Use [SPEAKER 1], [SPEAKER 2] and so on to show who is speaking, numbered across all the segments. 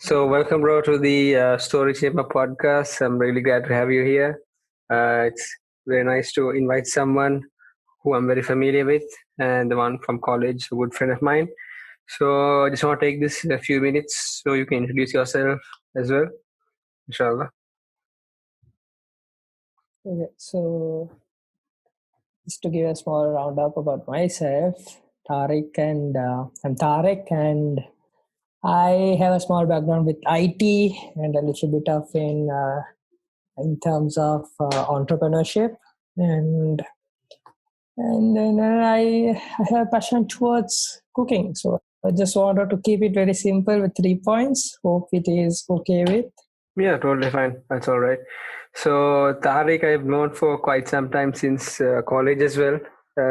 [SPEAKER 1] Welcome, bro, to the Story Chamber podcast. I'm really glad to have you here. It's very nice to invite someone who I'm very familiar with and the one from college, a good friend of mine. So, I just want to take this a few minutes so you can introduce yourself as well, inshallah.
[SPEAKER 2] Okay, so just to give a small roundup about myself, I'm Tariq, and I have a small background with IT and a little bit of in terms of entrepreneurship, and and then I have passion towards cooking. So I just wanted to keep it very simple with 3 points. Hope it is okay with.
[SPEAKER 1] Yeah, totally fine. That's all right. So, Tariq, I've known for quite some time since college as well.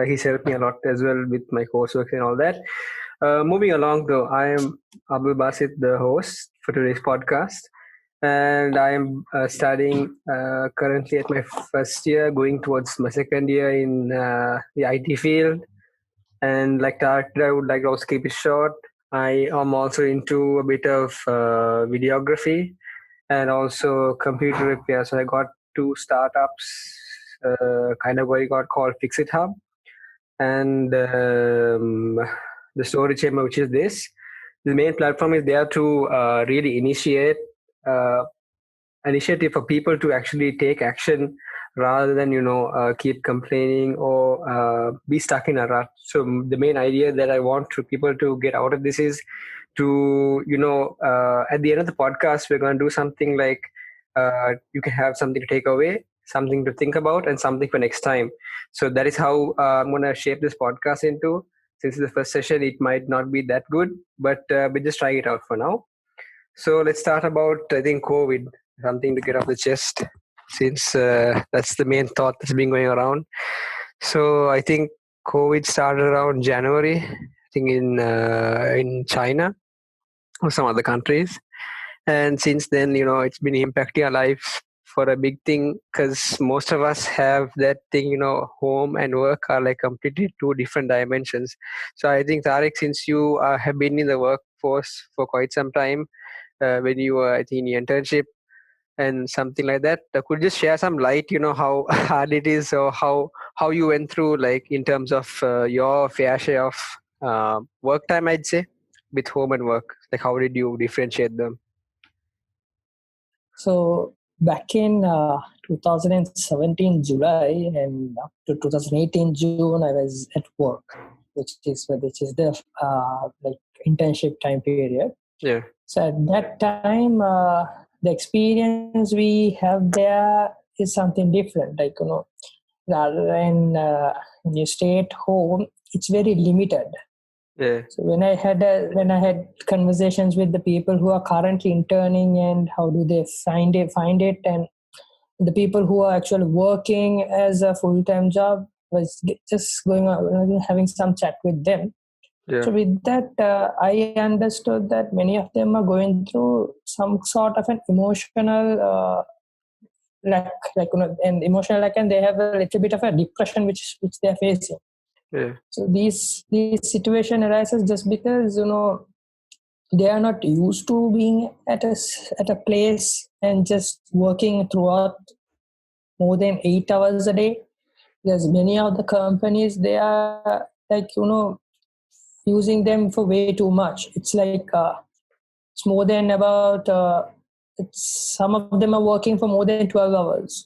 [SPEAKER 1] He's helped me a lot as well with my coursework and all that. Moving along, though, I am Abdul Basit, the host for today's podcast, and I am studying currently at my first year, going towards my second year in the IT field. And like that, I would like to also keep it short. I am also into a bit of videography and also computer repair. So I got two startups, kind of what you got called Fix It Hub and the Story Chamber, which is this. The main platform is there to really initiate uh, initiative for people to actually take action rather than keep complaining or be stuck in a rut. So the main idea that I want to people to get out of this is to at the end of the podcast we're going to do something like you can have something to take away, something to think about, and something for next time. So that is how I'm going to shape this podcast into. Since it's the first session, it might not be that good, but we're just trying it out for now. So let's start about, I think, COVID, something to get off the chest, since that's the main thought that's been going around. So I think COVID started around January, I think in China or some other countries, and since then, it's been impacting our lives for a big thing because most of us have that thing, home and work are like completely two different dimensions. So I think, Tariq, since you have been in the workforce for quite some time, when you were, I think, in your internship and something like that, could you just share some light, how hard it is, or how you went through, like, in terms of your fair share of work time, I'd say, with home and work? Like, how did you differentiate them?
[SPEAKER 2] So back in 2017 July and up to 2018 June, I was at work, which is the like internship time period.
[SPEAKER 1] Yeah.
[SPEAKER 2] So at that time, the experience we have there is something different. Like rather than when you stay at home, it's very limited.
[SPEAKER 1] Yeah.
[SPEAKER 2] So when I had conversations with the people who are currently interning and how do they find it, and the people who are actually working as a full-time job, was just going on having some chat with them.
[SPEAKER 1] Yeah.
[SPEAKER 2] So with that, I understood that many of them are going through some sort of an emotional and emotional lack, and they have a little bit of a depression which they are facing.
[SPEAKER 1] Yeah.
[SPEAKER 2] So these situation arises just because they are not used to being at a place and just working throughout more than 8 hours a day. There's many of the companies, they are like using them for way too much. It's like it's more than about some of them are working for more than 12 hours.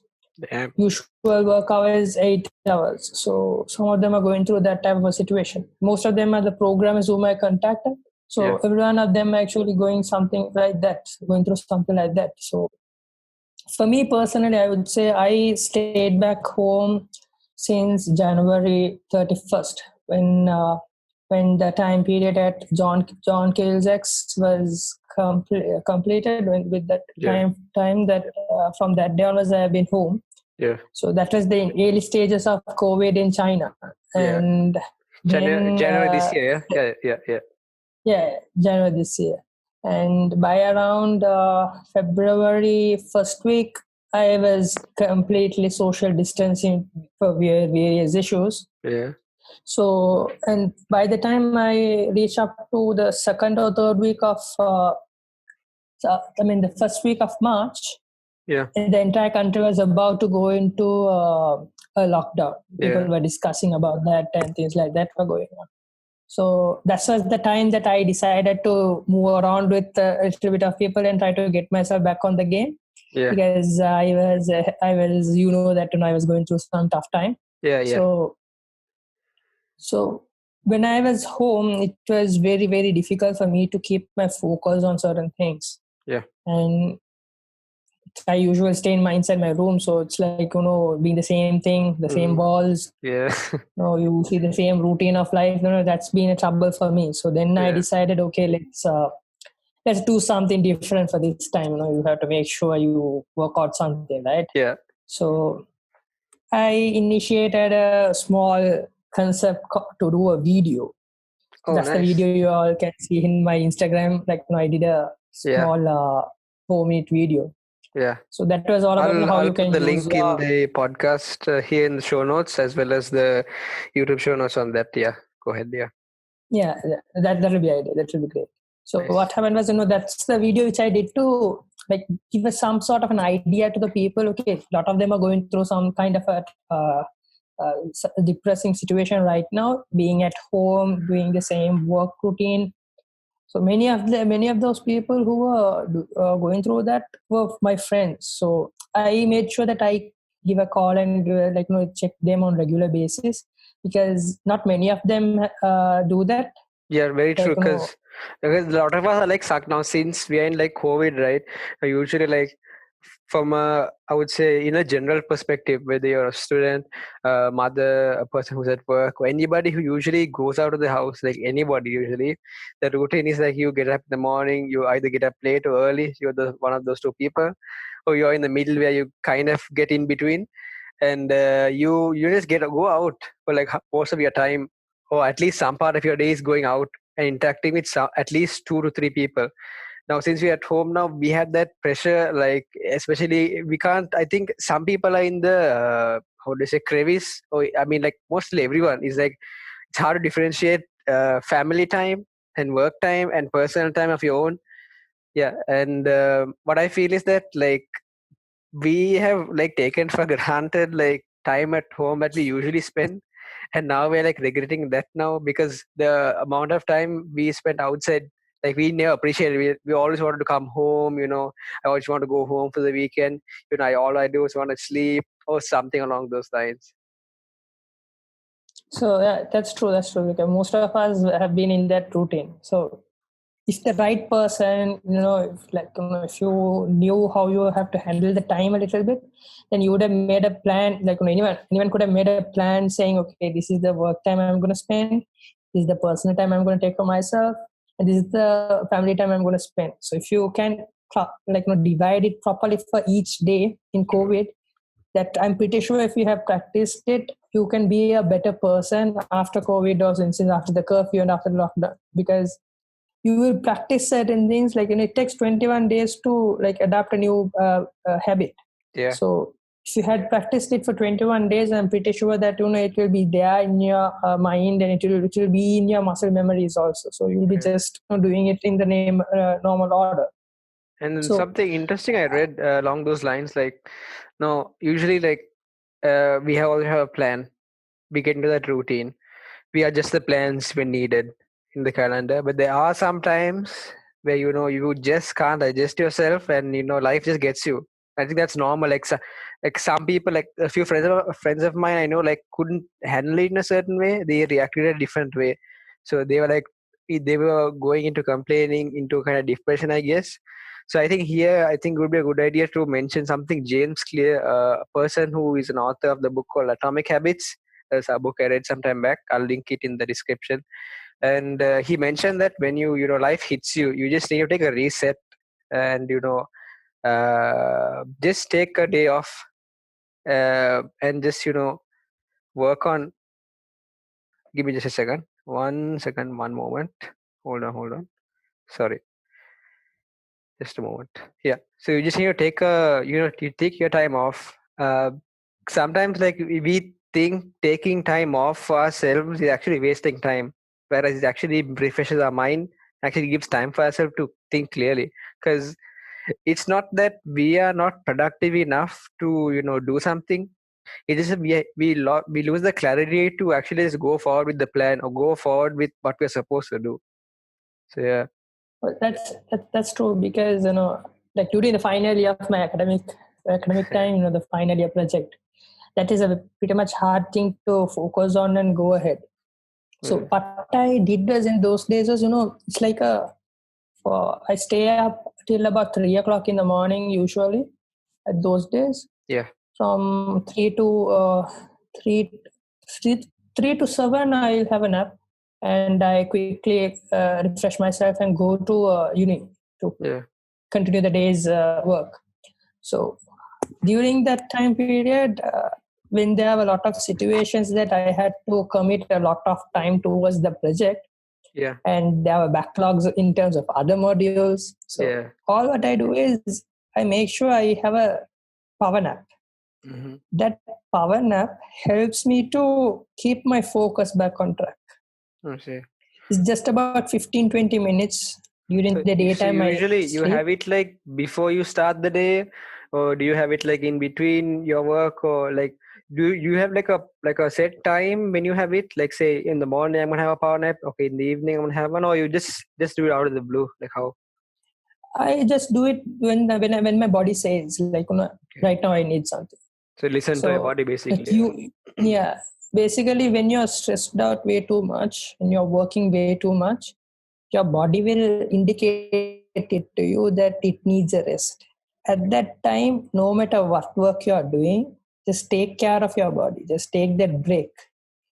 [SPEAKER 1] Damn.
[SPEAKER 2] Usual work hour is 8 hours. So some of them are going through that type of a situation. Most of them are the programmers whom I contacted. So
[SPEAKER 1] Yeah.
[SPEAKER 2] every one of them are actually going through something like that. So for me personally, I would say I stayed back home since January 31st when the time period at John Cale's X was completed. With that time that from that day onwards I have been home.
[SPEAKER 1] Yeah.
[SPEAKER 2] So that was the early stages of COVID in China, and
[SPEAKER 1] January this year.
[SPEAKER 2] Yeah, January this year. And by around February first week, I was completely social distancing for various issues.
[SPEAKER 1] Yeah.
[SPEAKER 2] So, and by the time I reached up to the second or third week of So, I mean, the first week of March,
[SPEAKER 1] Yeah.
[SPEAKER 2] the entire country was about to go into a lockdown. People
[SPEAKER 1] Yeah.
[SPEAKER 2] were discussing about that and things like that were going on. So that was the time that I decided to move around with a little bit of people and try to get myself back on the game.
[SPEAKER 1] Yeah.
[SPEAKER 2] Because I was, that I was going through some tough time.
[SPEAKER 1] Yeah. Yeah.
[SPEAKER 2] So when I was home, it was very, very difficult for me to keep my focus on certain things.
[SPEAKER 1] Yeah.
[SPEAKER 2] And I usually stay inside my room, so it's like being the same thing, the same walls.
[SPEAKER 1] Yeah.
[SPEAKER 2] You see the same routine of life. That's been a trouble for me. So then I decided, okay, let's do something different for this time. You have to make sure you work out something, right?
[SPEAKER 1] Yeah.
[SPEAKER 2] So I initiated a small concept to do a video.
[SPEAKER 1] Oh,
[SPEAKER 2] that's
[SPEAKER 1] nice.
[SPEAKER 2] the video you all can see in my Instagram. I did a small 4-minute video.
[SPEAKER 1] Yeah.
[SPEAKER 2] So that was all about how
[SPEAKER 1] I'll
[SPEAKER 2] you can
[SPEAKER 1] put the
[SPEAKER 2] use
[SPEAKER 1] link in the podcast here in the show notes, as well as the YouTube show notes on that. Yeah. Go ahead. Yeah.
[SPEAKER 2] Yeah, that'll be ideal. That will be great. So
[SPEAKER 1] Nice.
[SPEAKER 2] what happened was, that's the video which I did to give us some sort of an idea to the people. Okay, a lot of them are going through some kind of a depressing situation right now, being at home, doing the same work routine. So many of those people who were going through that were my friends. So I made sure that I give a call and check them on regular basis, because not many of them do that.
[SPEAKER 1] Yeah, very true. Because a lot of us are stuck now since we are in COVID, right? Usually from I would say in a general perspective, whether you're a student, mother, a person who's at work, or anybody who usually goes out of the house, anybody usually, the routine is you get up in the morning, you either get up late or early, you're one of those two people, or you're in the middle where you kind of get in between, and you just go out for most of your time, or at least some part of your day is going out and interacting with at least 2 to 3 people. Now since we're at home now, we have that pressure, especially we can't, I think some people are in the how do you say, crevice, or I mean mostly everyone is it's hard to differentiate family time and work time and personal time of your own. Yeah. And what I feel is that we have taken for granted time at home that we usually spend, and now we're regretting that now, because the amount of time we spent outside, we never appreciate it. We always wanted to come home, I always want to go home for the weekend, all I do is want to sleep or something along those lines.
[SPEAKER 2] So yeah, that's true, because most of us have been in that routine. So if the right person, if you knew how you have to handle the time a little bit, then you would have made a plan. Anyone could have made a plan saying, okay, this is the work time I'm going to spend, this is the personal time I'm going to take for myself, and this is the family time I'm going to spend. So if you can divide it properly for each day in COVID, that I'm pretty sure if you have practiced it, you can be a better person after COVID, or since after the curfew and after the lockdown, because you will practice certain things. It takes 21 days to adapt a new habit.
[SPEAKER 1] Yeah.
[SPEAKER 2] So if you had practiced it for 21 days, I'm pretty sure that it will be there in your mind, and it will be in your muscle memories also. So you'll be just doing it in the normal order.
[SPEAKER 1] And something interesting I read along those lines, usually we always have a plan. We get into that routine. We adjust the plans when needed in the calendar, but there are some times where you just can't adjust yourself, and life just gets you. I think that's normal. Some people, a few friends of mine I know, couldn't handle it in a certain way. They reacted a different way, so they were going into complaining, into kind of depression, I guess. So I think it would be a good idea to mention something James Clear, a person who is an author of the book called Atomic Habits. There's a book I read some time back. I'll link it in the description. And he mentioned that when life hits you, you just need to take a reset, and just take a day off, and just work on. Give me just a second. 1 second. 1 moment. Hold on. Sorry. Just a moment. Yeah. So you just need to take you take your time off. Sometimes we think taking time off for ourselves is actually wasting time, whereas it actually refreshes our mind, actually gives time for ourselves to think clearly. Because it's not that we are not productive enough to do something. It is we lose the clarity to actually just go forward with the plan or go forward with what we're supposed to do. So yeah.
[SPEAKER 2] Well, that's true because like during the final year of my academic time, the final year project, that is a pretty much hard thing to focus on and go ahead. So what I did was in those days was it's like I stay up till about 3 o'clock in the morning usually at those days.
[SPEAKER 1] Yeah.
[SPEAKER 2] From 3 to 7, I'll have a nap, and I quickly refresh myself and go to uni to continue the day's work. So during that time period, when there were a lot of situations that I had to commit a lot of time towards the project, and there were backlogs in terms of other modules. So all what I do is I make sure I have a power nap.
[SPEAKER 1] Mm-hmm.
[SPEAKER 2] That power nap helps me to keep my focus back on track.
[SPEAKER 1] Okay.
[SPEAKER 2] It's just about 15-20 minutes during the daytime.
[SPEAKER 1] So usually you have it like before you start the day, or do you have it like in between your work, or like do you have like a set time when you have it? Like say in the morning I'm gonna have a power nap. Okay, in the evening I'm gonna have one, or you just do it out of the blue, like how?
[SPEAKER 2] I just do it when my body says like right now I need something.
[SPEAKER 1] So listen to your body basically.
[SPEAKER 2] Like basically when you're stressed out way too much and you're working way too much, your body will indicate it to you that it needs a rest. At that time, no matter what work you're doing, just take care of your body. Just take that break.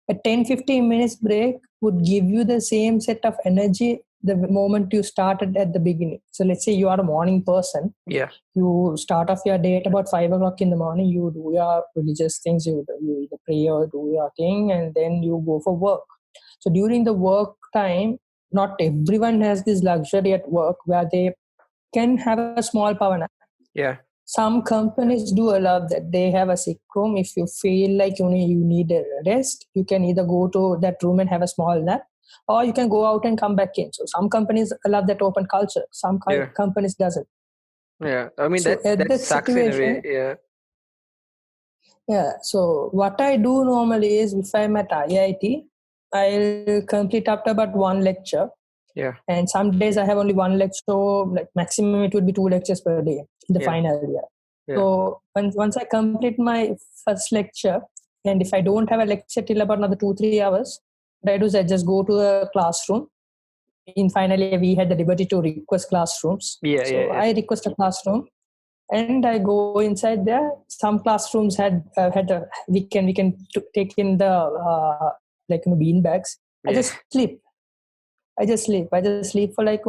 [SPEAKER 2] A 10-15 minutes break would give you the same set of energy the moment you started at the beginning. So let's say you are a morning person.
[SPEAKER 1] Yeah.
[SPEAKER 2] You start off your day at about 5 o'clock in the morning. You do your religious things. You either pray or do your thing, and then you go for work. So during the work time, not everyone has this luxury at work where they can have a small power nap.
[SPEAKER 1] Yeah.
[SPEAKER 2] Some companies do allow that. They have a sick room. If you feel like you need a rest, you can either go to that room and have a small nap, or you can go out and come back in. So some companies allow that open culture. Some companies doesn't.
[SPEAKER 1] Yeah, I mean that sucks in a way. Yeah.
[SPEAKER 2] Yeah. So what I do normally is if I'm at IIT, I'll complete after about one lecture.
[SPEAKER 1] Yeah.
[SPEAKER 2] And some days I have only one lecture, so like maximum it would be 2 lectures per day in the final year.
[SPEAKER 1] Yeah.
[SPEAKER 2] So once I complete my first lecture, and if I don't have a lecture till about another 2-3 hours, what I do is I just go to a classroom. In final year, we had the liberty to request classrooms. I request a classroom, and I go inside there. Some classrooms had we can take in the bean bags. I just sleep. I just sleep for like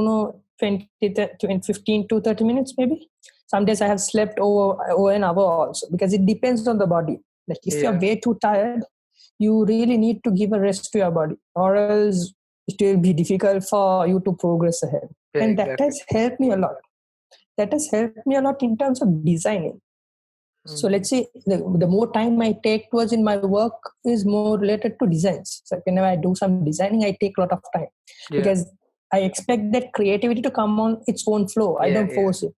[SPEAKER 2] 15 to 30 minutes maybe. Some days I have slept over an hour also, because it depends on the body. Like if you're way too tired, you really need to give a rest to your body, or else it will be difficult for you to progress ahead. And that has helped me a lot. That has helped me a lot in terms of designing. So let's say the more time I take towards in my work is more related to designs. So whenever I do some designing, I take a lot of time because I expect that creativity to come on its own flow. I don't force it.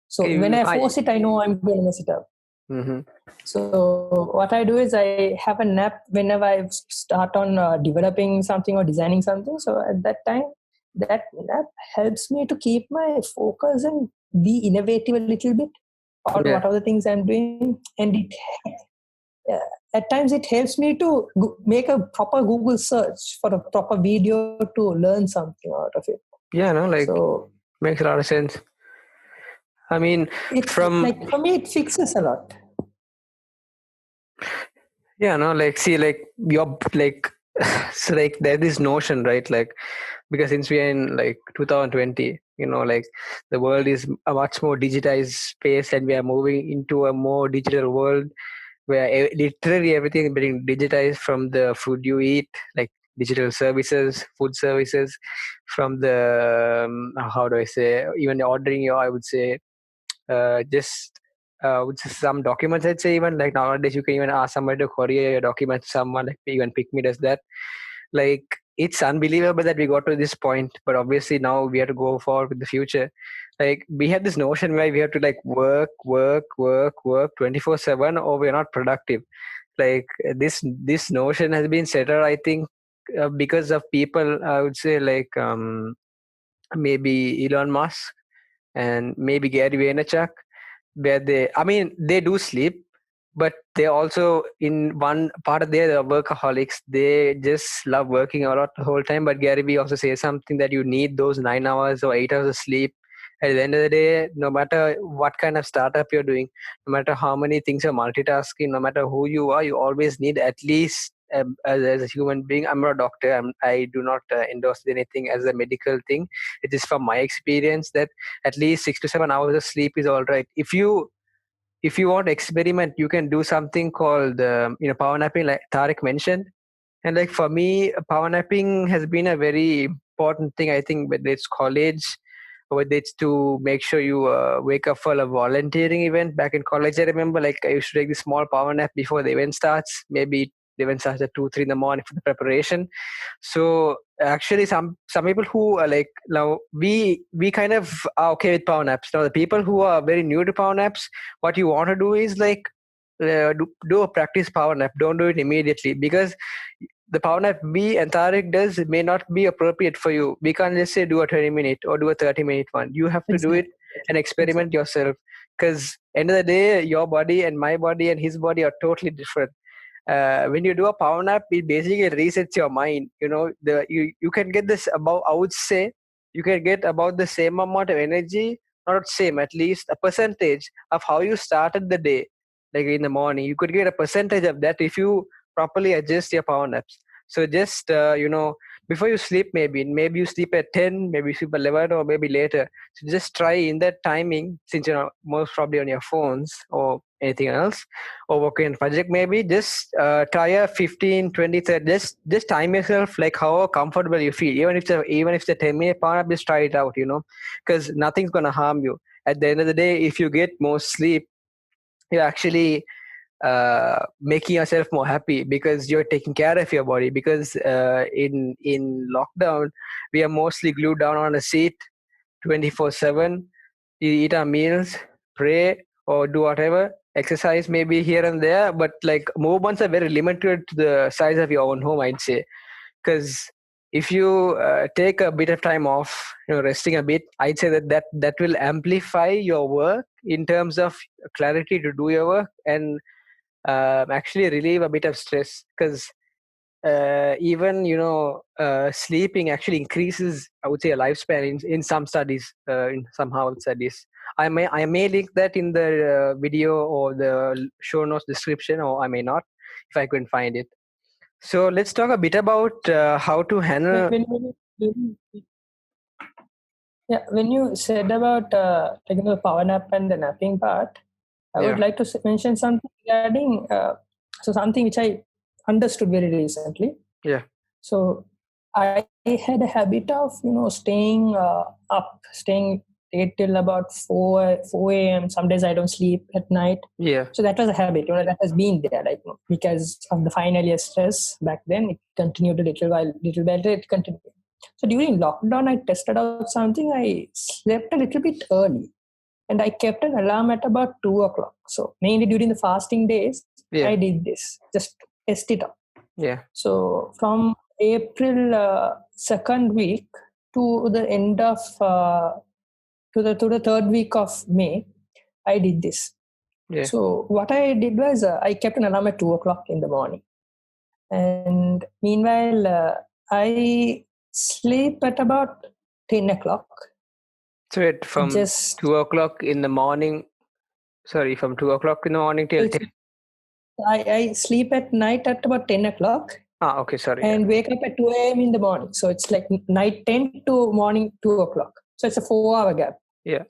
[SPEAKER 2] So when I force it, I know I'm going to mess it up.
[SPEAKER 1] Mm-hmm.
[SPEAKER 2] So what I do is I have a nap whenever I start on developing something or designing something. So at that time, that nap helps me to keep my focus and be innovative a little bit. Or what are the things I'm doing, and at times it helps me to make a proper Google search for a proper video to learn something out of it.
[SPEAKER 1] Yeah, no, like so, makes a lot of sense. I mean,
[SPEAKER 2] for me, it fixes a lot.
[SPEAKER 1] Yeah, no, like see, like you're like, so like there's this notion, right? Like because since we are in like 2020, like the world is a much more digitized space, and we are moving into a more digital world where literally everything is being digitized, from the food you eat, like digital services, food services, from the how do I say, even ordering I would say just with some documents, I'd say, even like nowadays you can even ask somebody to courier your documents to someone, like even Pick Me does that. Like it's unbelievable that we got to this point, but obviously now we have to go forward with the future. Like we have this notion where we have to like work 24/7, or we're not productive. Like this notion has been settled, I think, because of people, I would say, like maybe Elon Musk and maybe Gary Vaynerchuk, where they do sleep, but they also, in one part of they're workaholics. They just love working a lot the whole time. But Gary Vee also says something that you need those 9 hours or 8 hours of sleep. At the end of the day, no matter what kind of startup you're doing, no matter how many things you're multitasking, no matter who you are, you always need at least, as a human being. I'm not a doctor. I do not endorse anything as a medical thing. It is from my experience that at least 6 to 7 hours of sleep is all right. If you want to experiment, you can do something called power napping, like Tarek mentioned. And like for me, power napping has been a very important thing. I think whether it's college, or whether it's to make sure you wake up for a volunteering event. Back in college, I remember like I used to take this small power nap before the event starts. Maybe the event starts at 2, 3 in the morning for the preparation. So actually, some people who are like, now we kind of are okay with power naps. Now the people who are very new to power naps, what you want to do is like do a practice power nap. Don't do it immediately, because the power nap we and Tariq does may not be appropriate for you. We can't just say do a 20-minute or do a 30-minute one. You have to do it and experiment yourself, because end of the day, your body and my body and his body are totally different. When you do a power nap, it basically resets your mind. You can get this about, I would say, you can get about the same amount of energy, not same, at least a percentage of how you started the day. Like in the morning, you could get a percentage of that if you properly adjust your power naps. So just before you sleep, maybe you sleep at 10, maybe you sleep at 11, or maybe later. So just try in that timing, since you're most probably on your phones or anything else, or working on project, maybe just try a 15, 20, 30. Just time yourself like how comfortable you feel. Even if it's a 10-minute power nap, just try it out. Because nothing's gonna harm you. At the end of the day, if you get more sleep, you're actually making yourself more happy, because you're taking care of your body. Because in lockdown, we are mostly glued down on a seat 24/7. You eat our meals, pray, or do whatever, exercise maybe here and there, but like movements are very limited to the size of your own home, I'd say. Because if you take a bit of time off, resting a bit, I'd say that will amplify your work in terms of clarity to do your work, and actually relieve a bit of stress. Because even sleeping actually increases, I would say, a lifespan in some studies, in some Harvard studies. I may link that in the video or the show notes description, or I may not, if I couldn't find it. So let's talk a bit about how to handle.
[SPEAKER 2] When you said about taking the power nap and the napping part, I would like to mention something regarding something which I understood very recently.
[SPEAKER 1] Yeah.
[SPEAKER 2] So I had a habit of staying late till about 4 a.m. Some days I don't sleep at night.
[SPEAKER 1] Yeah.
[SPEAKER 2] So that was a habit, that has been there, like because of the final year stress back then. It continued a little while, it continued. So during lockdown, I tested out something. I slept a little bit early, and I kept an alarm at about 2 o'clock. So mainly during the fasting days, I did this just to test it out.
[SPEAKER 1] Yeah.
[SPEAKER 2] So from April second week to the end of to the third week of May, I did this.
[SPEAKER 1] Yeah.
[SPEAKER 2] So what I did was I kept an alarm at 2 o'clock in the morning, and meanwhile I sleep at about 10 o'clock.
[SPEAKER 1] So from 2 o'clock in the morning. Sorry, from 2 o'clock in the morning till 10.
[SPEAKER 2] I sleep at night at about 10 o'clock.
[SPEAKER 1] Okay, sorry.
[SPEAKER 2] And wake up at 2 a.m. in the morning. So it's like night 10 to morning 2 o'clock. So it's a 4-hour gap.
[SPEAKER 1] Yeah.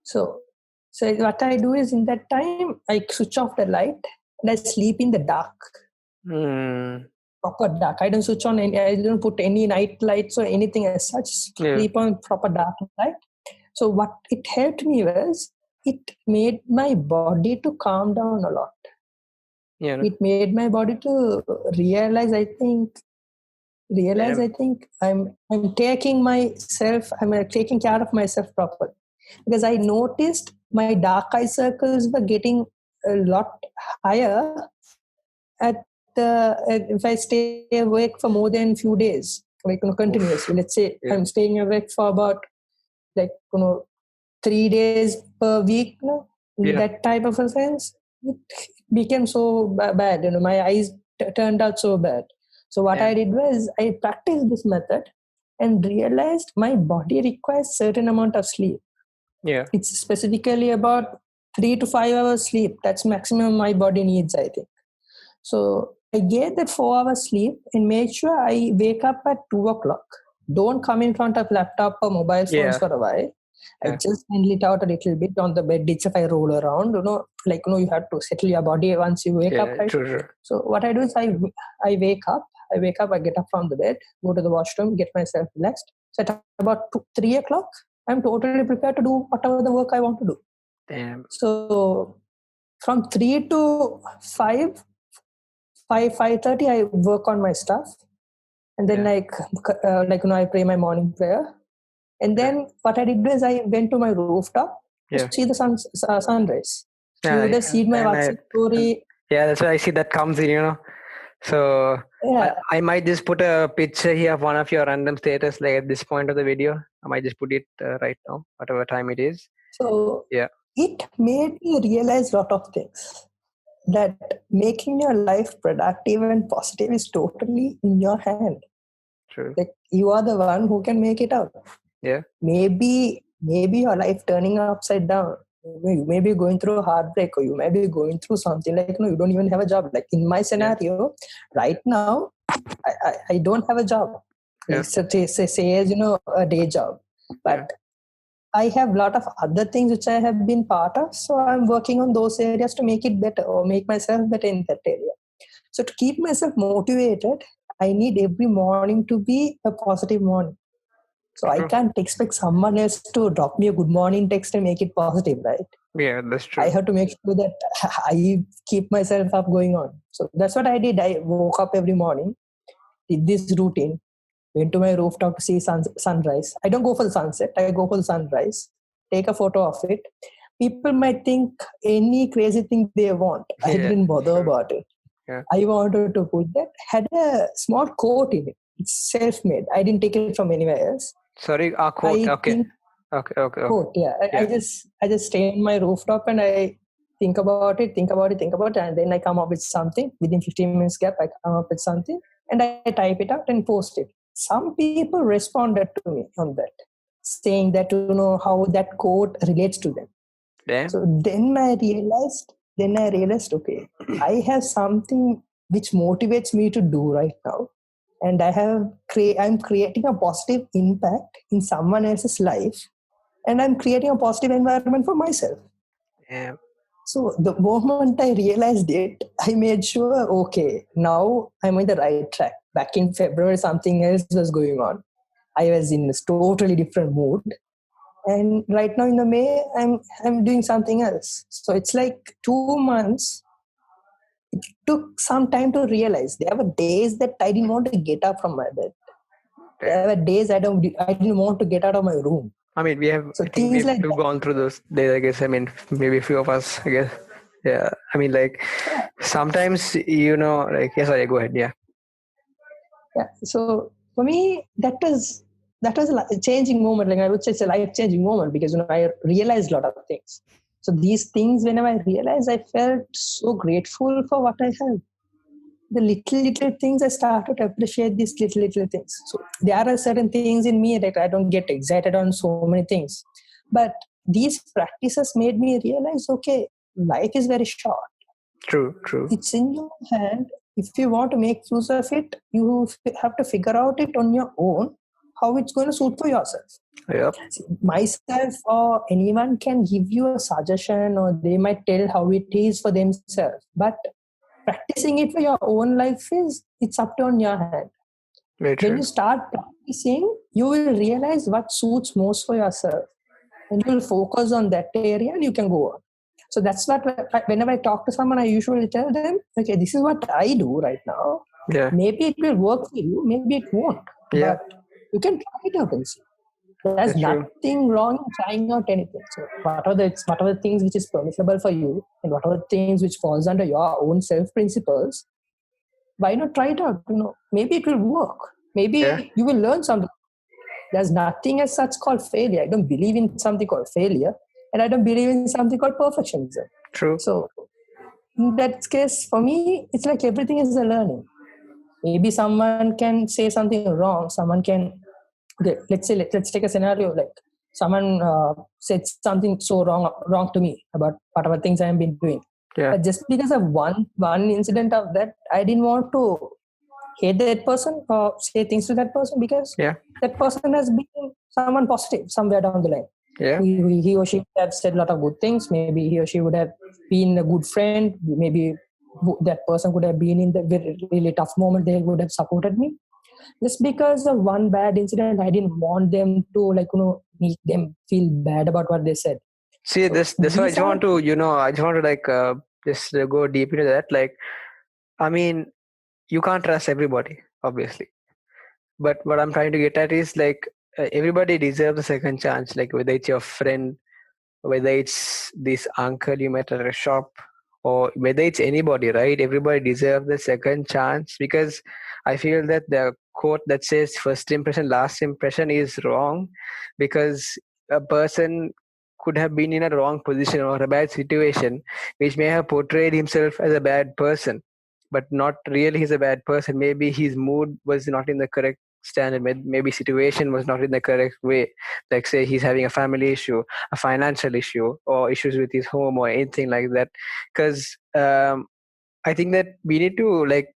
[SPEAKER 2] So what I do is, in that time, I switch off the light and I sleep in the dark. Proper dark. I don't switch on I don't put any night lights or anything as such. Sleep on proper dark light. So what it helped me was, it made my body to calm down a lot.
[SPEAKER 1] Yeah.
[SPEAKER 2] It made my body to realize, I think, realize
[SPEAKER 1] Yeah.
[SPEAKER 2] I think I'm taking taking care of myself properly, because I noticed my dark eye circles were getting a lot higher at if I stay awake for more than few days, like continuously. Let's say
[SPEAKER 1] Yeah.
[SPEAKER 2] I'm staying awake for about like 3 days per week, in
[SPEAKER 1] Yeah.
[SPEAKER 2] that type of a sense. It became so bad. My eyes turned out so bad. So what
[SPEAKER 1] Yeah.
[SPEAKER 2] I did was I practiced this method and realized my body requires certain amount of sleep.
[SPEAKER 1] Yeah.
[SPEAKER 2] It's specifically about 3 to 5 hours sleep. That's maximum my body needs, I think. So I get that 4 hours sleep and make sure I wake up at 2 o'clock. Don't come in front of laptop or mobile phones
[SPEAKER 1] Yeah.
[SPEAKER 2] for a while. I
[SPEAKER 1] Yeah.
[SPEAKER 2] just handle it out a little bit on the bed. It's if I roll around, you have to settle your body once you wake up,
[SPEAKER 1] Yeah.
[SPEAKER 2] right?
[SPEAKER 1] True.
[SPEAKER 2] So what I do is I wake up. I get up from the bed, go to the washroom, get myself relaxed. So at about 3 o'clock, I'm totally prepared to do whatever the work I want to do.
[SPEAKER 1] Damn.
[SPEAKER 2] So from 3 to 5, 5:30, I work on my stuff, and then
[SPEAKER 1] Yeah.
[SPEAKER 2] I pray my morning prayer, and
[SPEAKER 1] Yeah.
[SPEAKER 2] then what I did was I went to my rooftop to
[SPEAKER 1] Yeah.
[SPEAKER 2] see the sunrise. You would
[SPEAKER 1] Yeah.
[SPEAKER 2] have seen my
[SPEAKER 1] And
[SPEAKER 2] WhatsApp story.
[SPEAKER 1] yeah, that's why I see that comes in. So
[SPEAKER 2] Yeah.
[SPEAKER 1] I might just put a picture here of one of your random status, like at this point of the video. I might just put it right now, whatever time it is.
[SPEAKER 2] So
[SPEAKER 1] Yeah.
[SPEAKER 2] it made me realize a lot of things. That making your life productive and positive is totally in your hand.
[SPEAKER 1] True.
[SPEAKER 2] Like you are the one who can make it out.
[SPEAKER 1] Yeah.
[SPEAKER 2] Maybe your life turning upside down. You may be going through a heartbreak, or you may be going through something like you don't even have a job. Like in my scenario, right now, I don't have a job.
[SPEAKER 1] Yeah.
[SPEAKER 2] Like say as a day job, but
[SPEAKER 1] Yeah.
[SPEAKER 2] I have a lot of other things which I have been part of. So I'm working on those areas to make it better or make myself better in that area. So to keep myself motivated, I need every morning to be a positive morning. So I
[SPEAKER 1] True.
[SPEAKER 2] can't expect someone else to drop me a good morning text and make it positive, right?
[SPEAKER 1] Yeah, that's
[SPEAKER 2] I
[SPEAKER 1] true.
[SPEAKER 2] have to make sure that I keep myself up going on. So that's what I did. I woke up every morning, did this routine, went to my rooftop to see sunrise. I don't go for the sunset, I go for the sunrise, take a photo of it. People might think any crazy thing they want. I
[SPEAKER 1] Yeah.
[SPEAKER 2] didn't bother
[SPEAKER 1] True.
[SPEAKER 2] about it.
[SPEAKER 1] Yeah.
[SPEAKER 2] I wanted to put that, had a small quote in it. It's self-made. I didn't take it from anywhere else.
[SPEAKER 1] Sorry, our quote.
[SPEAKER 2] I
[SPEAKER 1] Okay.
[SPEAKER 2] think
[SPEAKER 1] Okay.
[SPEAKER 2] quote, yeah. I
[SPEAKER 1] Yeah.
[SPEAKER 2] just stay in my rooftop and I think about it, and then I come up with something. Within 15 minutes gap, I come up with something and I type it out and post it. Some people responded to me on that, saying that how that quote relates to them.
[SPEAKER 1] Damn.
[SPEAKER 2] So then I realized, okay, I have something which motivates me to do right now, and I'm creating a positive impact in someone else's life, and I'm creating a positive environment for myself.
[SPEAKER 1] Damn.
[SPEAKER 2] So the moment I realized it, I made sure, okay, now I'm on the right track. Back in February, something else was going on. I was in a totally different mood, and right now in the May, I'm doing something else. So it's like 2 months. It took some time to realize. There were days that I didn't want to get up from my bed. There were days I didn't want to get out of my room.
[SPEAKER 1] I mean,
[SPEAKER 2] So
[SPEAKER 1] I think
[SPEAKER 2] things like
[SPEAKER 1] we've
[SPEAKER 2] that.
[SPEAKER 1] gone through those days, I guess. I mean, maybe a few of us, I guess. Yeah. I mean, like,
[SPEAKER 2] Yeah.
[SPEAKER 1] sometimes, yeah, sorry, go ahead. Yeah.
[SPEAKER 2] Yeah. So for me, that was a changing moment. Like I would say, it's a life-changing moment because I realized a lot of things. So these things, whenever I realized, I felt so grateful for what I have. The little things, I started to appreciate these little things. So there are certain things in me that I don't get excited on so many things, but these practices made me realize, okay, life is very short.
[SPEAKER 1] True.
[SPEAKER 2] It's in your hand. If you want to make use of it, you have to figure out it on your own how it's going to suit for yourself.
[SPEAKER 1] Yep.
[SPEAKER 2] Myself or anyone can give you a suggestion, or they might tell how it is for themselves, but practicing it for your own life it's up to on your hand.
[SPEAKER 1] Very
[SPEAKER 2] When
[SPEAKER 1] true.
[SPEAKER 2] you start practicing, you will realize what suits most for yourself, and you will focus on that area and you can go on. So that's what whenever I talk to someone, I usually tell them, okay, this is what I do right now.
[SPEAKER 1] Yeah.
[SPEAKER 2] Maybe it will work for you, maybe it won't.
[SPEAKER 1] Yeah.
[SPEAKER 2] But you can try it out and see. There's
[SPEAKER 1] That's true.
[SPEAKER 2] nothing wrong in trying out anything. So whatever the things which is permissible for you, and whatever things which falls under your own self principles, why not try it out? Maybe it will work. Maybe
[SPEAKER 1] Yeah.
[SPEAKER 2] you will learn something. There's nothing as such called failure. I don't believe in something called failure, and I don't believe in something called perfectionism.
[SPEAKER 1] True.
[SPEAKER 2] So in that case, for me, it's like everything is a learning. Maybe someone can say something wrong. Someone can, okay, let's take a scenario like someone said something so wrong to me about whatever things I have been doing.
[SPEAKER 1] Yeah.
[SPEAKER 2] But just because of one incident of that, I didn't want to hate that person or say things to that person, because
[SPEAKER 1] Yeah.
[SPEAKER 2] that person has been someone positive somewhere down the line.
[SPEAKER 1] Yeah.
[SPEAKER 2] He or she would have said a lot of good things. Maybe he or she would have been a good friend. Maybe that person could have been in the very really tough moment. They would have supported me. Just because of one bad incident, I didn't want them to make them feel bad about what they said.
[SPEAKER 1] See,
[SPEAKER 2] So
[SPEAKER 1] this why I
[SPEAKER 2] these
[SPEAKER 1] just
[SPEAKER 2] are
[SPEAKER 1] want to, I just want to like just go deep into that. Like, I mean, you can't trust everybody, obviously. But what I'm trying to get at is like everybody deserves a second chance. Like whether it's your friend, whether it's this uncle you met at a shop, or whether it's anybody, right? Everybody deserves the second chance, because I feel that the quote that says first impression, last impression is wrong, because a person could have been in a wrong position or a bad situation, which may have portrayed himself as a bad person, but not really he's a bad person. Maybe his mood was not in the correct standard. Maybe situation was not in the correct way. Like say he's having a family issue, a financial issue, or issues with his home or anything like that. Because I think that we need to like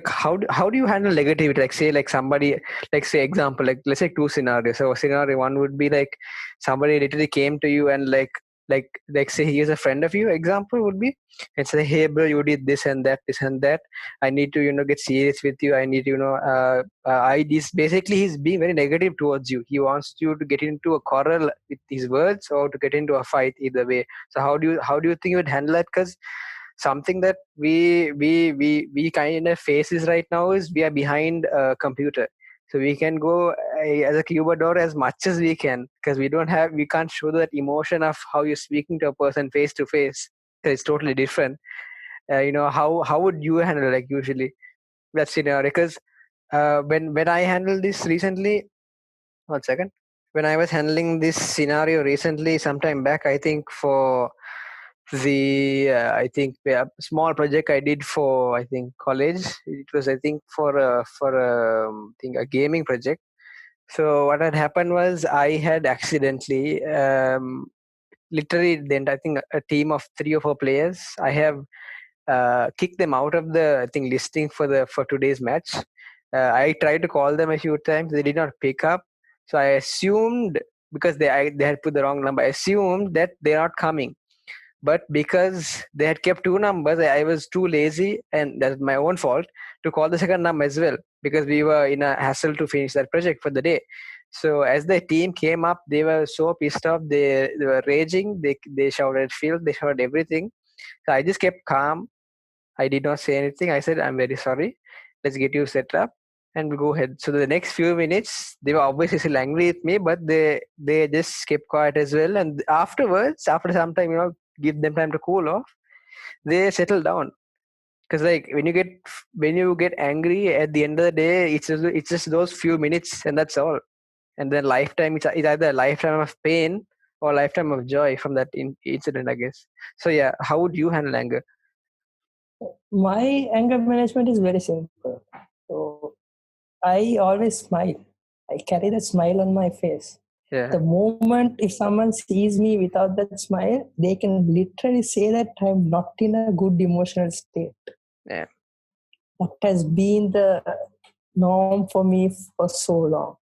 [SPEAKER 1] how do you handle negativity? Like say like somebody, like say example, like let's say two scenarios. So scenario one would be like somebody literally came to you and like say he is a friend of you, example would be, and say, hey bro, you did this and that, I need to get serious with you, I need I this basically he's being very negative towards you. He wants you to get into a quarrel with his words or to get into a fight, either way. So how do you think you would handle that? Because something that we kind of faces right now is we are behind a computer, so we can go as a keyboard or as much as we can, because we can't show that emotion of how you're speaking to a person face to face, because it's totally different. How would you handle like usually that scenario? Because when I handled this recently, 1 second, when I was handling this scenario recently sometime back, I think for the I think small project I did for, I think, college. It was, I think, I think a gaming project. So what had happened was I had accidentally literally then I think a team of 3 or 4 players. I have kicked them out of the, I think, listing for today's match. I tried to call them a few times. They did not pick up. So I assumed, because they had put the wrong number, I assumed that they're not coming. But because they had kept 2 numbers, I was too lazy, and that's my own fault, to call the second number as well, because we were in a hassle to finish that project for the day. So as the team came up, they were so pissed off. They were raging. They shouted field. They shouted everything. So I just kept calm. I did not say anything. I said, I'm very sorry. Let's get you set up and we'll go ahead. So the next few minutes, they were obviously still angry with me, but they just kept quiet as well. And afterwards, after some time, give them time to cool off, they settle down. Because like when you get angry, at the end of the day, it's just those few minutes, and that's all. And then lifetime, it's either a lifetime of pain or a lifetime of joy from that incident, I guess. So yeah, how would you handle anger?
[SPEAKER 2] my anger management is very simple. So I always smile. I carry that smile on my face.
[SPEAKER 1] Yeah.
[SPEAKER 2] The moment if someone sees me without that smile, they can literally say that I'm not in a good emotional state.
[SPEAKER 1] Yeah.
[SPEAKER 2] That has been the norm for me for so long.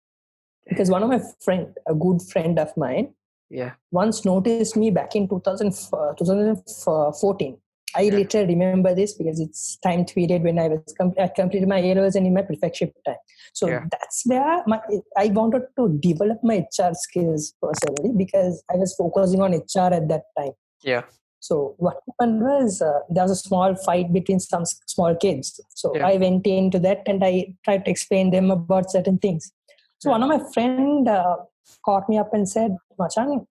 [SPEAKER 2] Because one of my friend, a good friend of mine,
[SPEAKER 1] Yeah.
[SPEAKER 2] once noticed me back in 2014. I
[SPEAKER 1] Yeah.
[SPEAKER 2] literally remember this because it's time period when I completed my A-levels and in my prefectship time. So
[SPEAKER 1] Yeah.
[SPEAKER 2] that's where I wanted to develop my HR skills personally, because I was focusing on HR at that time.
[SPEAKER 1] Yeah.
[SPEAKER 2] So what happened was there was a small fight between some small kids. So
[SPEAKER 1] Yeah.
[SPEAKER 2] I went into that and I tried to explain them about certain things. So one of my friend caught me up and said, "Machan,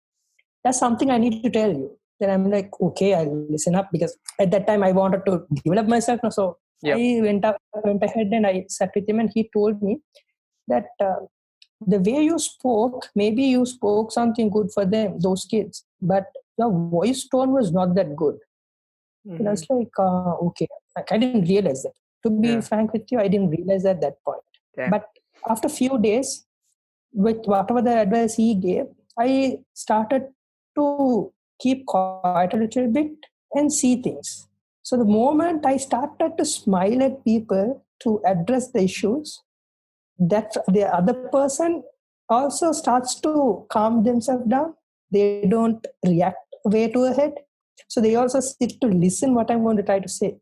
[SPEAKER 2] that's something I need to tell you." Then I'm like, okay, I'll listen up, because at that time I wanted to develop myself. So
[SPEAKER 1] Yep.
[SPEAKER 2] I went ahead and I sat with him, and he told me that the way you spoke, maybe you spoke something good for them, those kids, but your voice tone was not that good. And I was like, okay, like, I didn't realize that. To be frank with you, I didn't realize at that point.
[SPEAKER 1] Yeah.
[SPEAKER 2] But after a few days, with whatever the advice he gave, I started to keep quiet a little bit and see things. So the moment I started to smile at people to address the issues, that the other person also starts to calm themselves down. They don't react way too ahead. So they also sit to listen what I'm going to try to say.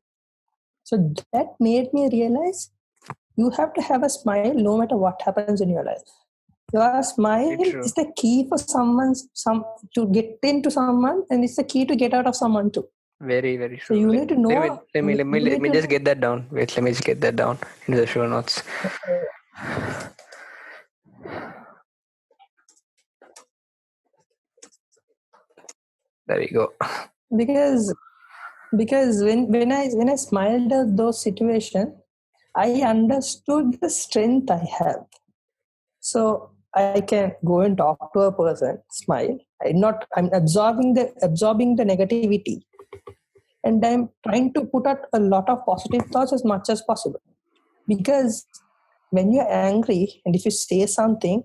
[SPEAKER 2] So that made me realize you have to have a smile no matter what happens in your life. Your smile is the key for to get into someone, and it's the key to get out of someone too.
[SPEAKER 1] Very, very true.
[SPEAKER 2] So you need to know.
[SPEAKER 1] Let me just get that down. Wait, let me just get that down in the show notes. There we go.
[SPEAKER 2] Because when I smiled at those situations, I understood the strength I have. So I can go and talk to a person, smile. I'm absorbing the negativity, and I'm trying to put out a lot of positive thoughts as much as possible. Because when you're angry and if you say something,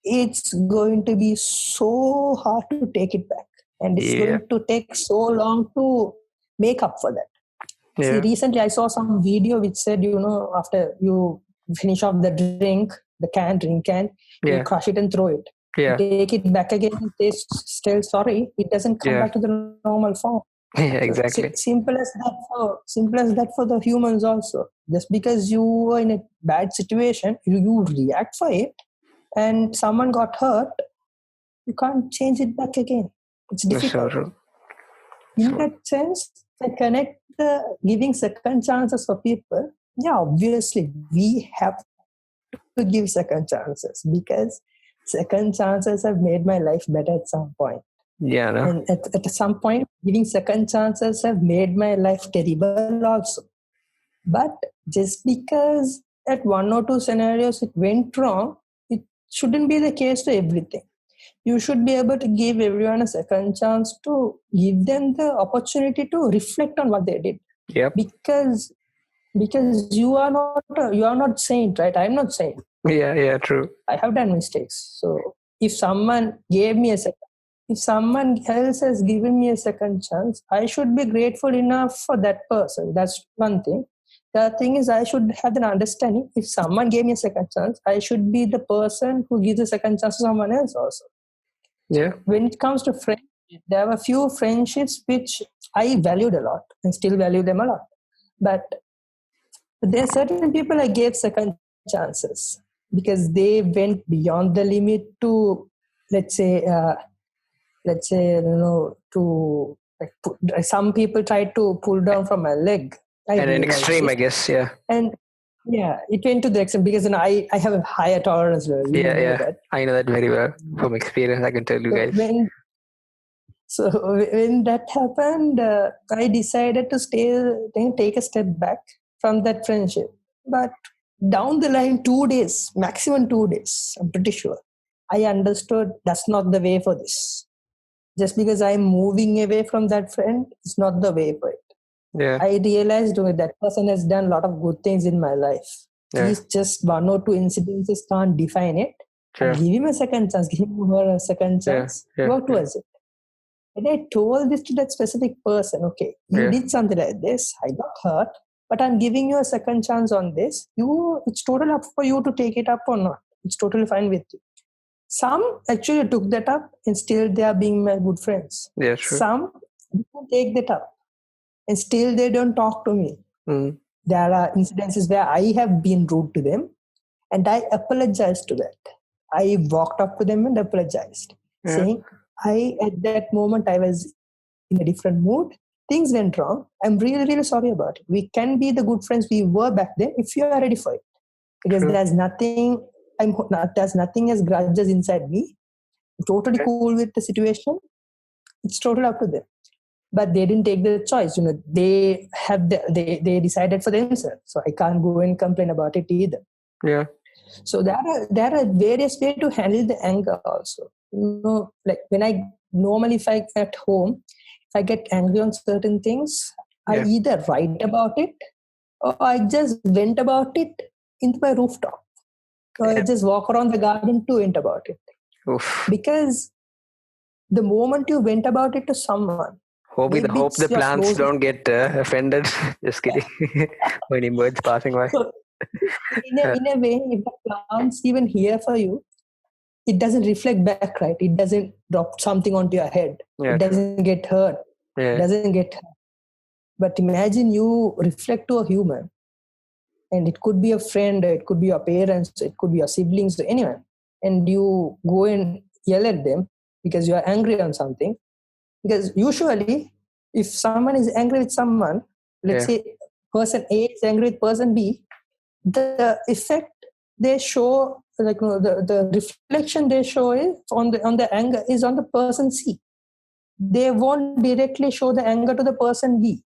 [SPEAKER 2] it's going to be so hard to take it back, and it's going to take so long to make up for that. See, recently I saw some video which said, after you finish off the drink can, you crush it and throw it. You take it back again and say still sorry, it doesn't come back to the normal form.
[SPEAKER 1] Yeah, exactly.
[SPEAKER 2] So simple as that for the humans also. Just because you are in a bad situation, you react for it, and someone got hurt, you can't change it back again. It's difficult. In that sense, to connect the giving second chances for people, obviously we have to give second chances, because second chances have made my life better at some point.
[SPEAKER 1] Yeah, no?
[SPEAKER 2] And at some point, giving second chances have made my life terrible also. But just because at one or two scenarios it went wrong, it shouldn't be the case to everything. You should be able to give everyone a second chance, to give them the opportunity to reflect on what they did.
[SPEAKER 1] Yep.
[SPEAKER 2] Because you are not saint, right? I'm not saint.
[SPEAKER 1] Yeah, true.
[SPEAKER 2] I have done mistakes. So if someone else has given me a second chance, I should be grateful enough for that person. That's one thing. The other thing is, I should have an understanding. If someone gave me a second chance, I should be the person who gives a second chance to someone else also.
[SPEAKER 1] Yeah.
[SPEAKER 2] When it comes to friendship, there were a few friendships which I valued a lot and still value them a lot. But there are certain people I gave second chances because they went beyond the limit to, let's say, to some people try to pull down from my leg.
[SPEAKER 1] An extreme, I guess, yeah.
[SPEAKER 2] And it went to the extreme because I have a higher tolerance level.
[SPEAKER 1] Yeah. I know that very well from experience. I can tell you guys.
[SPEAKER 2] When that happened, I decided to take a step back from that friendship. But down the line, 2 days, maximum 2 days, I'm pretty sure, I understood that's not the way for this. Just because I'm moving away from that friend, it's not the way for it.
[SPEAKER 1] Yeah.
[SPEAKER 2] I realized that person has done a lot of good things in my life. Yeah. He's just one or two incidences can't define it. Sure. Give him a second chance. Give him a second chance. Work towards it. And I told this to that specific person, okay, you did something like this, I got hurt, but I'm giving you a second chance on this. It's totally up for you to take it up or not. It's totally fine with you. Some actually took that up and still they are being my good friends.
[SPEAKER 1] Yeah, sure.
[SPEAKER 2] Some didn't take that up and still they don't talk to me.
[SPEAKER 1] Mm.
[SPEAKER 2] There are incidences where I have been rude to them and I apologized to that. I walked up to them and apologized, saying, at that moment I was in a different mood. Things went wrong. I'm really, really sorry about it. We can be the good friends we were back then if you are ready for it. Because
[SPEAKER 1] True.
[SPEAKER 2] there's nothing as grudges inside me. I'm totally
[SPEAKER 1] Okay.
[SPEAKER 2] cool with the situation. It's totally up to them. But they didn't take the choice. They decided for themselves. So I can't go and complain about it either.
[SPEAKER 1] Yeah.
[SPEAKER 2] So there are various ways to handle the anger also. Like when if I at home, if I get angry on certain things, I either write about it or I just vent about it into my rooftop. Or I just walk around the garden to vent about it.
[SPEAKER 1] Oof.
[SPEAKER 2] Because the moment you vent about it to someone,
[SPEAKER 1] Hope the plants don't get offended. Just kidding. Any birds passing by.
[SPEAKER 2] So, in a way, if the plants even hear for you, it doesn't reflect back, right? It doesn't drop something onto your head.
[SPEAKER 1] Yeah,
[SPEAKER 2] it doesn't get hurt.
[SPEAKER 1] Yeah.
[SPEAKER 2] It doesn't get hurt. But imagine you reflect to a human, and it could be a friend, it could be your parents, it could be your siblings, anyone, and you go and yell at them because you are angry on something. Because usually, if someone is angry with someone, let's say person A is angry with person B, the effect they show, the reflection they show is on the anger is on the person C. They won't directly show the anger to the person B.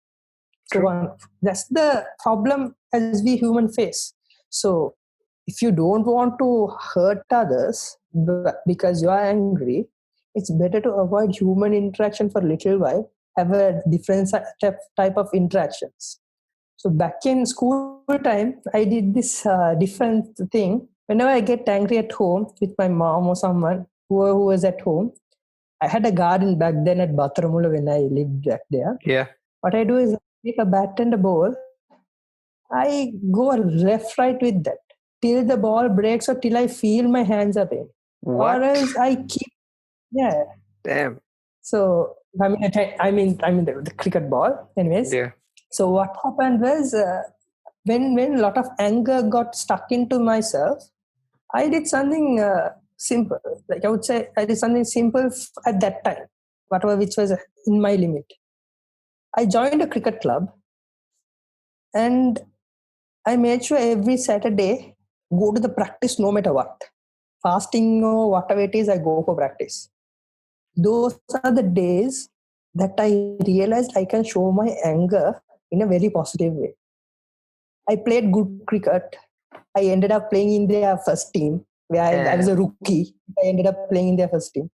[SPEAKER 2] So that's the problem as we human face. So if you don't want to hurt others because you are angry, it's better to avoid human interaction for a little while, have a different type of interactions. So back in school time, I did this different thing. Whenever I get angry at home with my mom or someone who was at home, I had a garden back then at Bathramula when I lived back there.
[SPEAKER 1] Yeah.
[SPEAKER 2] What I do is take a bat and a ball. I go left, right with that till the ball breaks or till I feel my hands are pain.
[SPEAKER 1] What?
[SPEAKER 2] Or else I keep, yeah.
[SPEAKER 1] Damn.
[SPEAKER 2] So I mean the cricket ball. Anyways.
[SPEAKER 1] Yeah.
[SPEAKER 2] So what happened was when a lot of anger got stuck into myself, I did something simple. Like I would say, I did something simple at that time, which was in my limit. I joined a cricket club, and I made sure every Saturday go to the practice no matter what. Fasting or whatever it is, I go for practice. Those are the days that I realized I can show my anger in a very positive way. I played good cricket. I ended up playing in their first team, where I was a rookie. I ended up playing in their first team.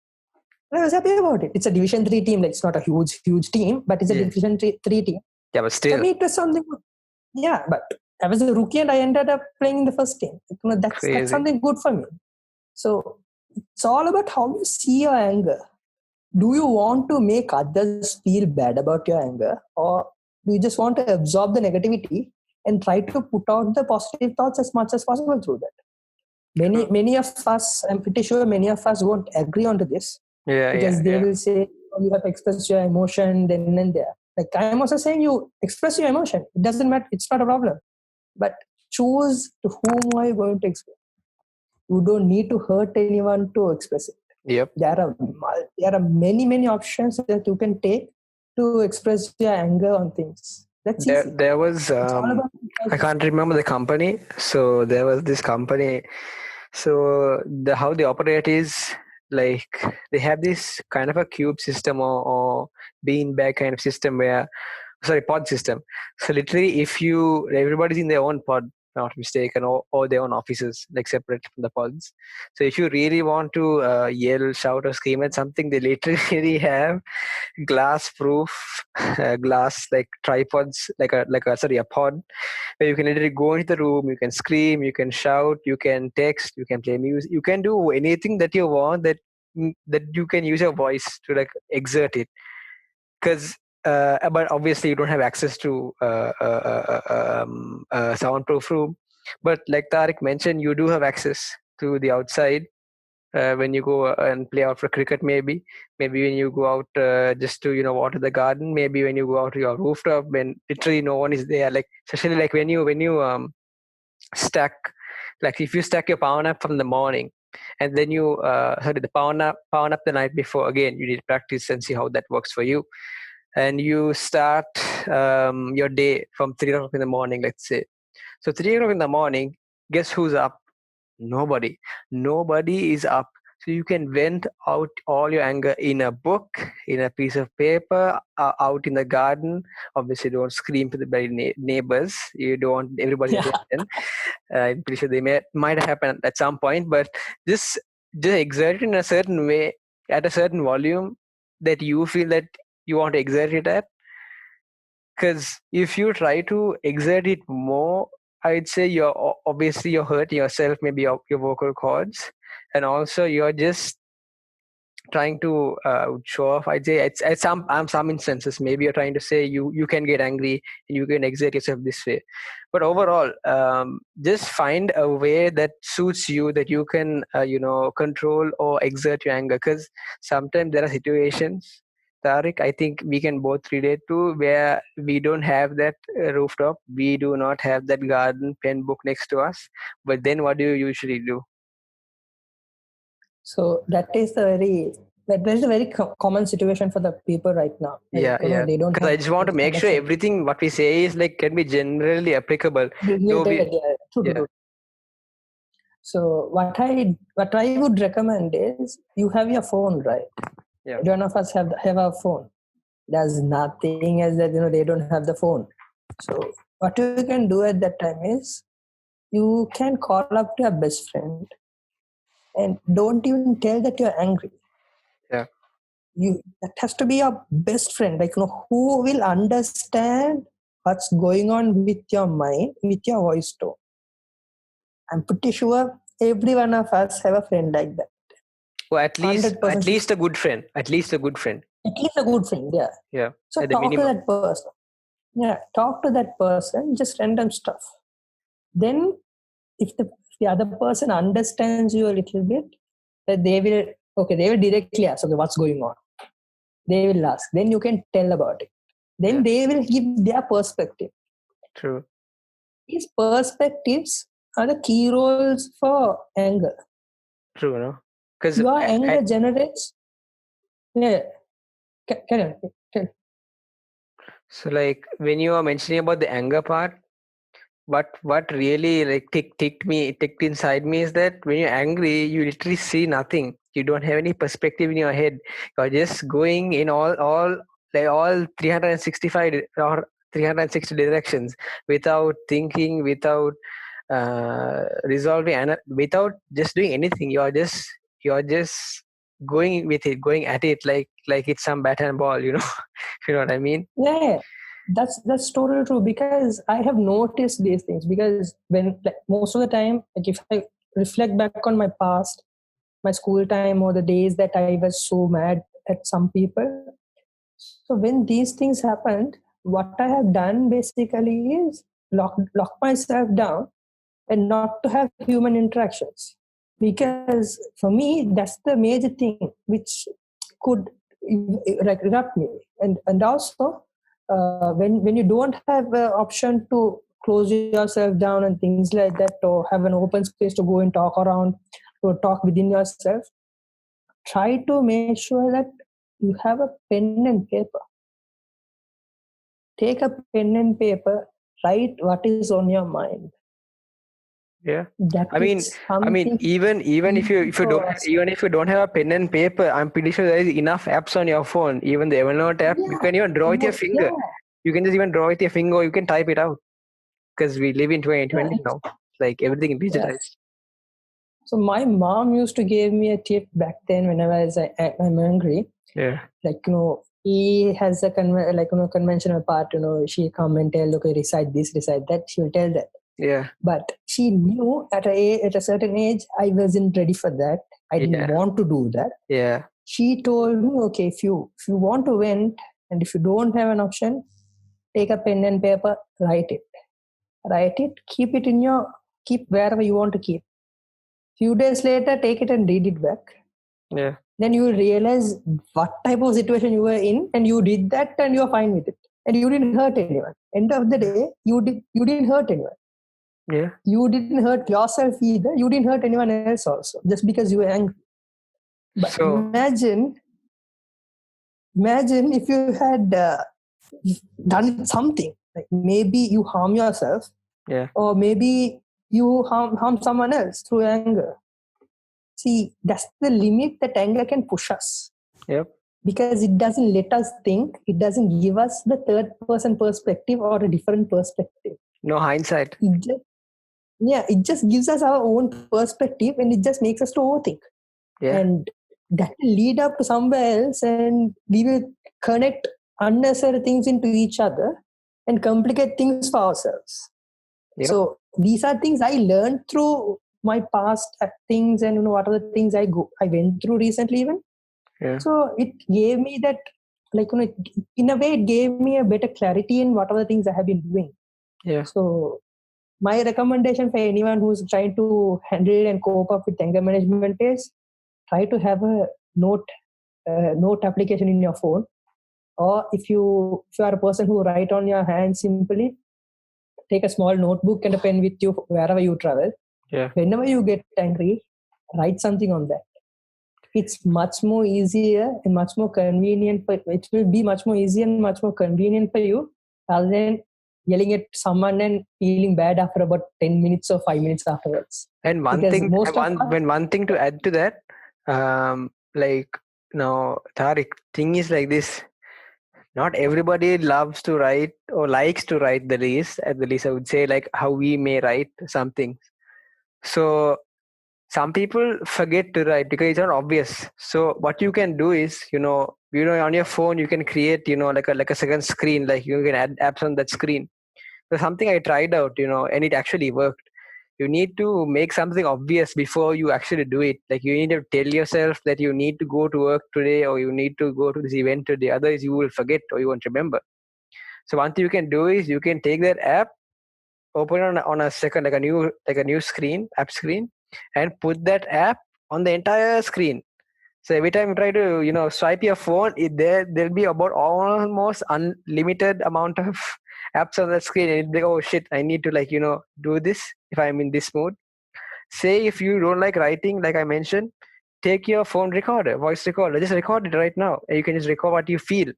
[SPEAKER 2] And I was happy about it. It's a Division 3 team. Like, it's not a huge team, but it's a Division 3 team.
[SPEAKER 1] Yeah, but still.
[SPEAKER 2] For me, it was something good. Yeah, but I was a rookie and I ended up playing in the first team. That's something good for me. So it's all about how you see your anger. Do you want to make others feel bad about your anger, or do you just want to absorb the negativity and try to put out the positive thoughts as much as possible through that? Many of us, I'm pretty sure many of us won't agree onto this. Because they will say, oh, you have to express your emotion then and there. Like, I'm also saying you express your emotion. It doesn't matter. It's not a problem. But choose to whom are you going to express. You don't need to hurt anyone to express it.
[SPEAKER 1] Yep.
[SPEAKER 2] There are many options that you can take to express your anger on things. That's easy.
[SPEAKER 1] There was I can't remember the company. So there was this company. So how they operate is like they have this kind of a cube system or beanbag kind of system pod system. So literally, if everybody's in their own pod, not mistaken, or their own offices, like separate from the pods. So if you really want to yell, shout, or scream at something, they literally have glass-proof glass like tripods, a pod where you can literally go into the room. You can scream, you can shout, you can text, you can play music, you can do anything that you want that you can use your voice to like exert it. Because but obviously you don't have access to a soundproof room. But like Tariq mentioned, you do have access to the outside when you go and play out for cricket. Maybe when you go out just to water the garden. Maybe when you go out to your rooftop when literally no one is there. Like especially like when you stack, like if you stack your power nap from the morning and then you the power nap the night before, again you need to practice and see how that works for you. and you start your day from 3 o'clock in the morning, let's say. So 3 o'clock in the morning, guess who's up? Nobody. Nobody is up. So you can vent out all your anger in a book, in a piece of paper, out in the garden. Obviously, don't scream to the very neighbors. You don't want everybody's
[SPEAKER 2] Yeah.
[SPEAKER 1] attention. I'm pretty sure they might happen at some point, but just exert it in a certain way, at a certain volume that you feel that you want to exert it at. Because if you try to exert it more, I'd say obviously you're hurting yourself, maybe your vocal cords, and also you're just trying to show off. I'd say it's at some instances maybe you're trying to say you can get angry and you can exert yourself this way, but overall, just find a way that suits you, that you can control or exert your anger. Because sometimes there are situations, Tariq, I think we can both relate to, where we don't have that rooftop, we do not have that garden pen book next to us, but then what do you usually do?
[SPEAKER 2] So that is a very common situation for the people right now.
[SPEAKER 1] Yeah, yeah.
[SPEAKER 2] They don't
[SPEAKER 1] Because
[SPEAKER 2] have
[SPEAKER 1] I just want to make sure
[SPEAKER 2] understanding.
[SPEAKER 1] everything what we say is like can be generally applicable. Though
[SPEAKER 2] Related,
[SPEAKER 1] yeah,
[SPEAKER 2] true. So what I would recommend is you have your phone, right?
[SPEAKER 1] yeah,
[SPEAKER 2] None of us have a phone. There's nothing as that they don't have the phone. So what you can do at that time is you can call up to your best friend and don't even tell that you're angry.
[SPEAKER 1] yeah.
[SPEAKER 2] That has to be your best friend, like who will understand what's going on with your mind, with your voice tone. I'm pretty sure every one of us have a friend like that.
[SPEAKER 1] Well, at
[SPEAKER 2] 100%.
[SPEAKER 1] least a good friend. At least a good friend.
[SPEAKER 2] At least a good friend, yeah.
[SPEAKER 1] Yeah.
[SPEAKER 2] So
[SPEAKER 1] At the
[SPEAKER 2] talk to
[SPEAKER 1] minimum.
[SPEAKER 2] that person. Yeah, talk to that person, just random stuff. Then if the other person understands you a little bit, that they will directly ask, okay, what's going on? They will ask. Then you can tell about it. Then
[SPEAKER 1] Yeah.
[SPEAKER 2] they will give their perspective.
[SPEAKER 1] True.
[SPEAKER 2] These perspectives are the key roles for anger.
[SPEAKER 1] True, no? Because
[SPEAKER 2] Your anger generates. Yeah. Carry on.
[SPEAKER 1] So like when you are mentioning about the anger part, what really like ticked inside me is that when you're angry, you literally see nothing. You don't have any perspective in your head. You're just going in all 365 or 360 directions without thinking, without resolving, and without just doing anything. You're just going with it, going at it like it's some bat and ball. You know what I mean?
[SPEAKER 2] Yeah, that's totally true, because I have noticed these things. Because when most of the time, like if I reflect back on my past, my school time, or the days that I was so mad at some people, so when these things happened, what I have done basically is lock myself down and not to have human interactions. Because for me, that's the major thing which could like erupt me. And also, when you don't have an option to close yourself down and things like that, or have an open space to go and talk around, or talk within yourself, try to make sure that you have a pen and paper. Take a pen and paper, write what is on your mind.
[SPEAKER 1] Yeah.
[SPEAKER 2] That
[SPEAKER 1] I mean,
[SPEAKER 2] is something.
[SPEAKER 1] even if you don't have a pen and paper, I'm pretty sure there is enough apps on your phone. Even the Evernote app, you can even draw with your finger.
[SPEAKER 2] Yeah,
[SPEAKER 1] You can just even draw with your finger, or you can type it out. Because we live in 2020
[SPEAKER 2] yeah,
[SPEAKER 1] now, like everything is
[SPEAKER 2] yeah.
[SPEAKER 1] digitized.
[SPEAKER 2] So my mom used to give me a tip back then whenever I'm angry.
[SPEAKER 1] Yeah.
[SPEAKER 2] Like he has a conventional part. She come and tell, okay, recite this, recite that. She will tell that.
[SPEAKER 1] Yeah.
[SPEAKER 2] But she knew at a certain age I wasn't ready for that. I didn't want to do that.
[SPEAKER 1] Yeah.
[SPEAKER 2] She told me, okay, if you want to vent, and if you don't have an option, take a pen and paper, write it, keep wherever you want to keep. Few days later, take it and read it back.
[SPEAKER 1] Yeah.
[SPEAKER 2] Then you will realize what type of situation you were in, and you did that, and you are fine with it, and you didn't hurt anyone. End of the day, you didn't hurt anyone.
[SPEAKER 1] Yeah.
[SPEAKER 2] You didn't hurt yourself either. You didn't hurt anyone else also, just because you were angry. But
[SPEAKER 1] So
[SPEAKER 2] imagine imagine if you had done something, like maybe you harm yourself, or maybe you harm someone else through anger. See, that's the limit that anger can push us.
[SPEAKER 1] Yep.
[SPEAKER 2] Because it doesn't let us think, it doesn't give us the third person perspective or a different perspective.
[SPEAKER 1] No hindsight.
[SPEAKER 2] It just gives us our own perspective, and it just makes us to overthink.
[SPEAKER 1] Yeah.
[SPEAKER 2] And that will lead up to somewhere else, and we will connect unnecessary things into each other and complicate things for ourselves.
[SPEAKER 1] Yep.
[SPEAKER 2] So these are things I learned through my past things, and what are the things I went through recently even.
[SPEAKER 1] Yeah.
[SPEAKER 2] So it gave me that, in a way, it gave me a better clarity in what are the things I have been doing.
[SPEAKER 1] Yeah.
[SPEAKER 2] So my recommendation for anyone who's trying to handle and cope up with anger management is try to have a note application in your phone, or if you are a person who write on your hand, simply take a small notebook and a pen with you wherever you travel.
[SPEAKER 1] Yeah.
[SPEAKER 2] Whenever you get angry, write something on that. It's much more easier and much more convenient. It will be much more easier and much more convenient for you rather than yelling at someone and feeling bad after about 10 minutes or 5 minutes afterwards.
[SPEAKER 1] And one thing to add to that, Tariq, thing is like this. Not everybody loves to write or likes to write the least. At the least, I would say, like how we may write something. So some people forget to write because it's not obvious. So what you can do is, on your phone you can create, like a second screen, like you can add apps on that screen. So something I tried out, and it actually worked. You need to make something obvious before you actually do it. Like you need to tell yourself that you need to go to work today, or you need to go to this event today. Otherwise you will forget or you won't remember. So one thing you can do is you can take that app, open it on a second, like a new screen, app screen, and put that app on the entire screen. So every time you try to, swipe your phone, there'll be about almost unlimited amount of apps on the screen, and it'll be like, oh shit, I need to do this if I'm in this mood. Say if you don't like writing, like I mentioned, take your phone recorder, voice recorder, just record it right now, and you can just record what you feel.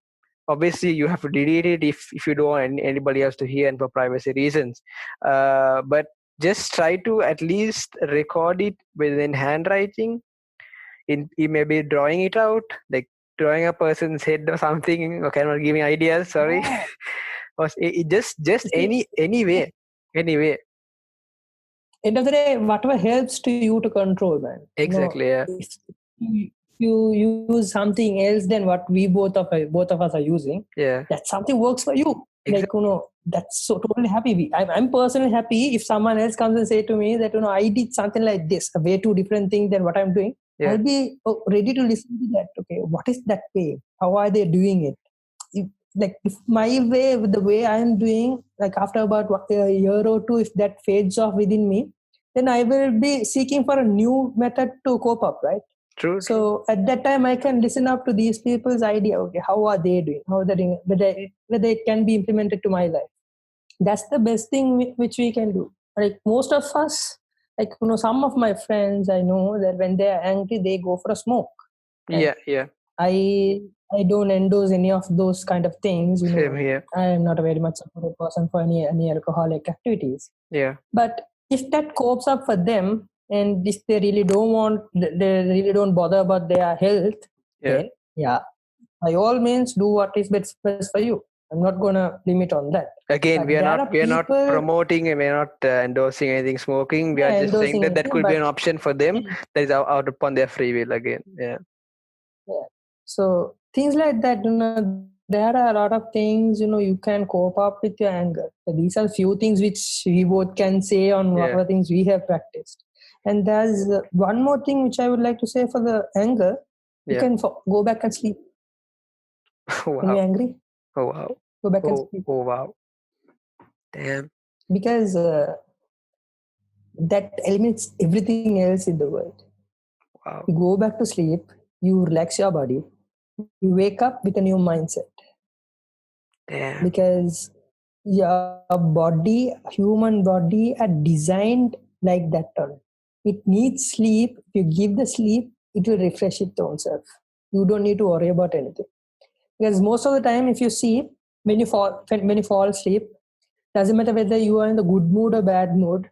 [SPEAKER 1] Obviously, you have to delete it if you don't want anybody else to hear and for privacy reasons. But just try to at least record it within handwriting. Maybe drawing it out, like drawing a person's head or something. Okay, I'm not giving ideas. Sorry.
[SPEAKER 2] Yeah.
[SPEAKER 1] Or just any way.
[SPEAKER 2] End of the day, whatever helps to you to control, man.
[SPEAKER 1] Exactly. Yeah.
[SPEAKER 2] If you use something else than what we both of us are using, that something works for you.
[SPEAKER 1] Exactly.
[SPEAKER 2] Like that's so totally happy. I'm personally happy if someone else comes and say to me that I did something like this, a way too different thing than what I'm doing. I'll be ready to listen to that. Okay, what is that way? How are they doing it? If my way, the way I'm doing, like after about a year or two, if that fades off within me, then I will be seeking for a new method to cope up, right?
[SPEAKER 1] True.
[SPEAKER 2] So at that time, I can listen up to these people's idea. Okay, how are they doing? How are they doing? Whether it can be implemented to my life. That's the best thing which we can do. Like most of us, some of my friends, I know that when they are angry, they go for a smoke.
[SPEAKER 1] Yeah.
[SPEAKER 2] I don't endorse any of those kind of things.
[SPEAKER 1] Same here.
[SPEAKER 2] I am not a very much supportive person for any alcoholic activities.
[SPEAKER 1] Yeah.
[SPEAKER 2] But if that copes up for them, and if they really don't bother about their health, then by all means do what is best for you. I'm not gonna limit on that.
[SPEAKER 1] Again, we are not promoting and we are not endorsing anything smoking. We are just saying that could be an option for them that is out upon their free will again. Yeah.
[SPEAKER 2] So things like that, there are a lot of things, you can cope up with your anger. So these are few things which we both can say on what are things we have practiced. And there's one more thing which I would like to say for the anger. You can go back and sleep.
[SPEAKER 1] Wow.
[SPEAKER 2] When you're angry.
[SPEAKER 1] Oh, wow.
[SPEAKER 2] Go back and sleep.
[SPEAKER 1] Oh, wow. Damn.
[SPEAKER 2] Because that eliminates everything else in the world.
[SPEAKER 1] Wow.
[SPEAKER 2] You go back to sleep, you relax your body, you wake up with a new mindset.
[SPEAKER 1] Damn.
[SPEAKER 2] Because your body, human body, are designed like that. It needs sleep. If you give the sleep, it will refresh its own self. You don't need to worry about anything. Because most of the time, if you see, when you fall asleep, doesn't matter whether you are in the good mood or bad mood.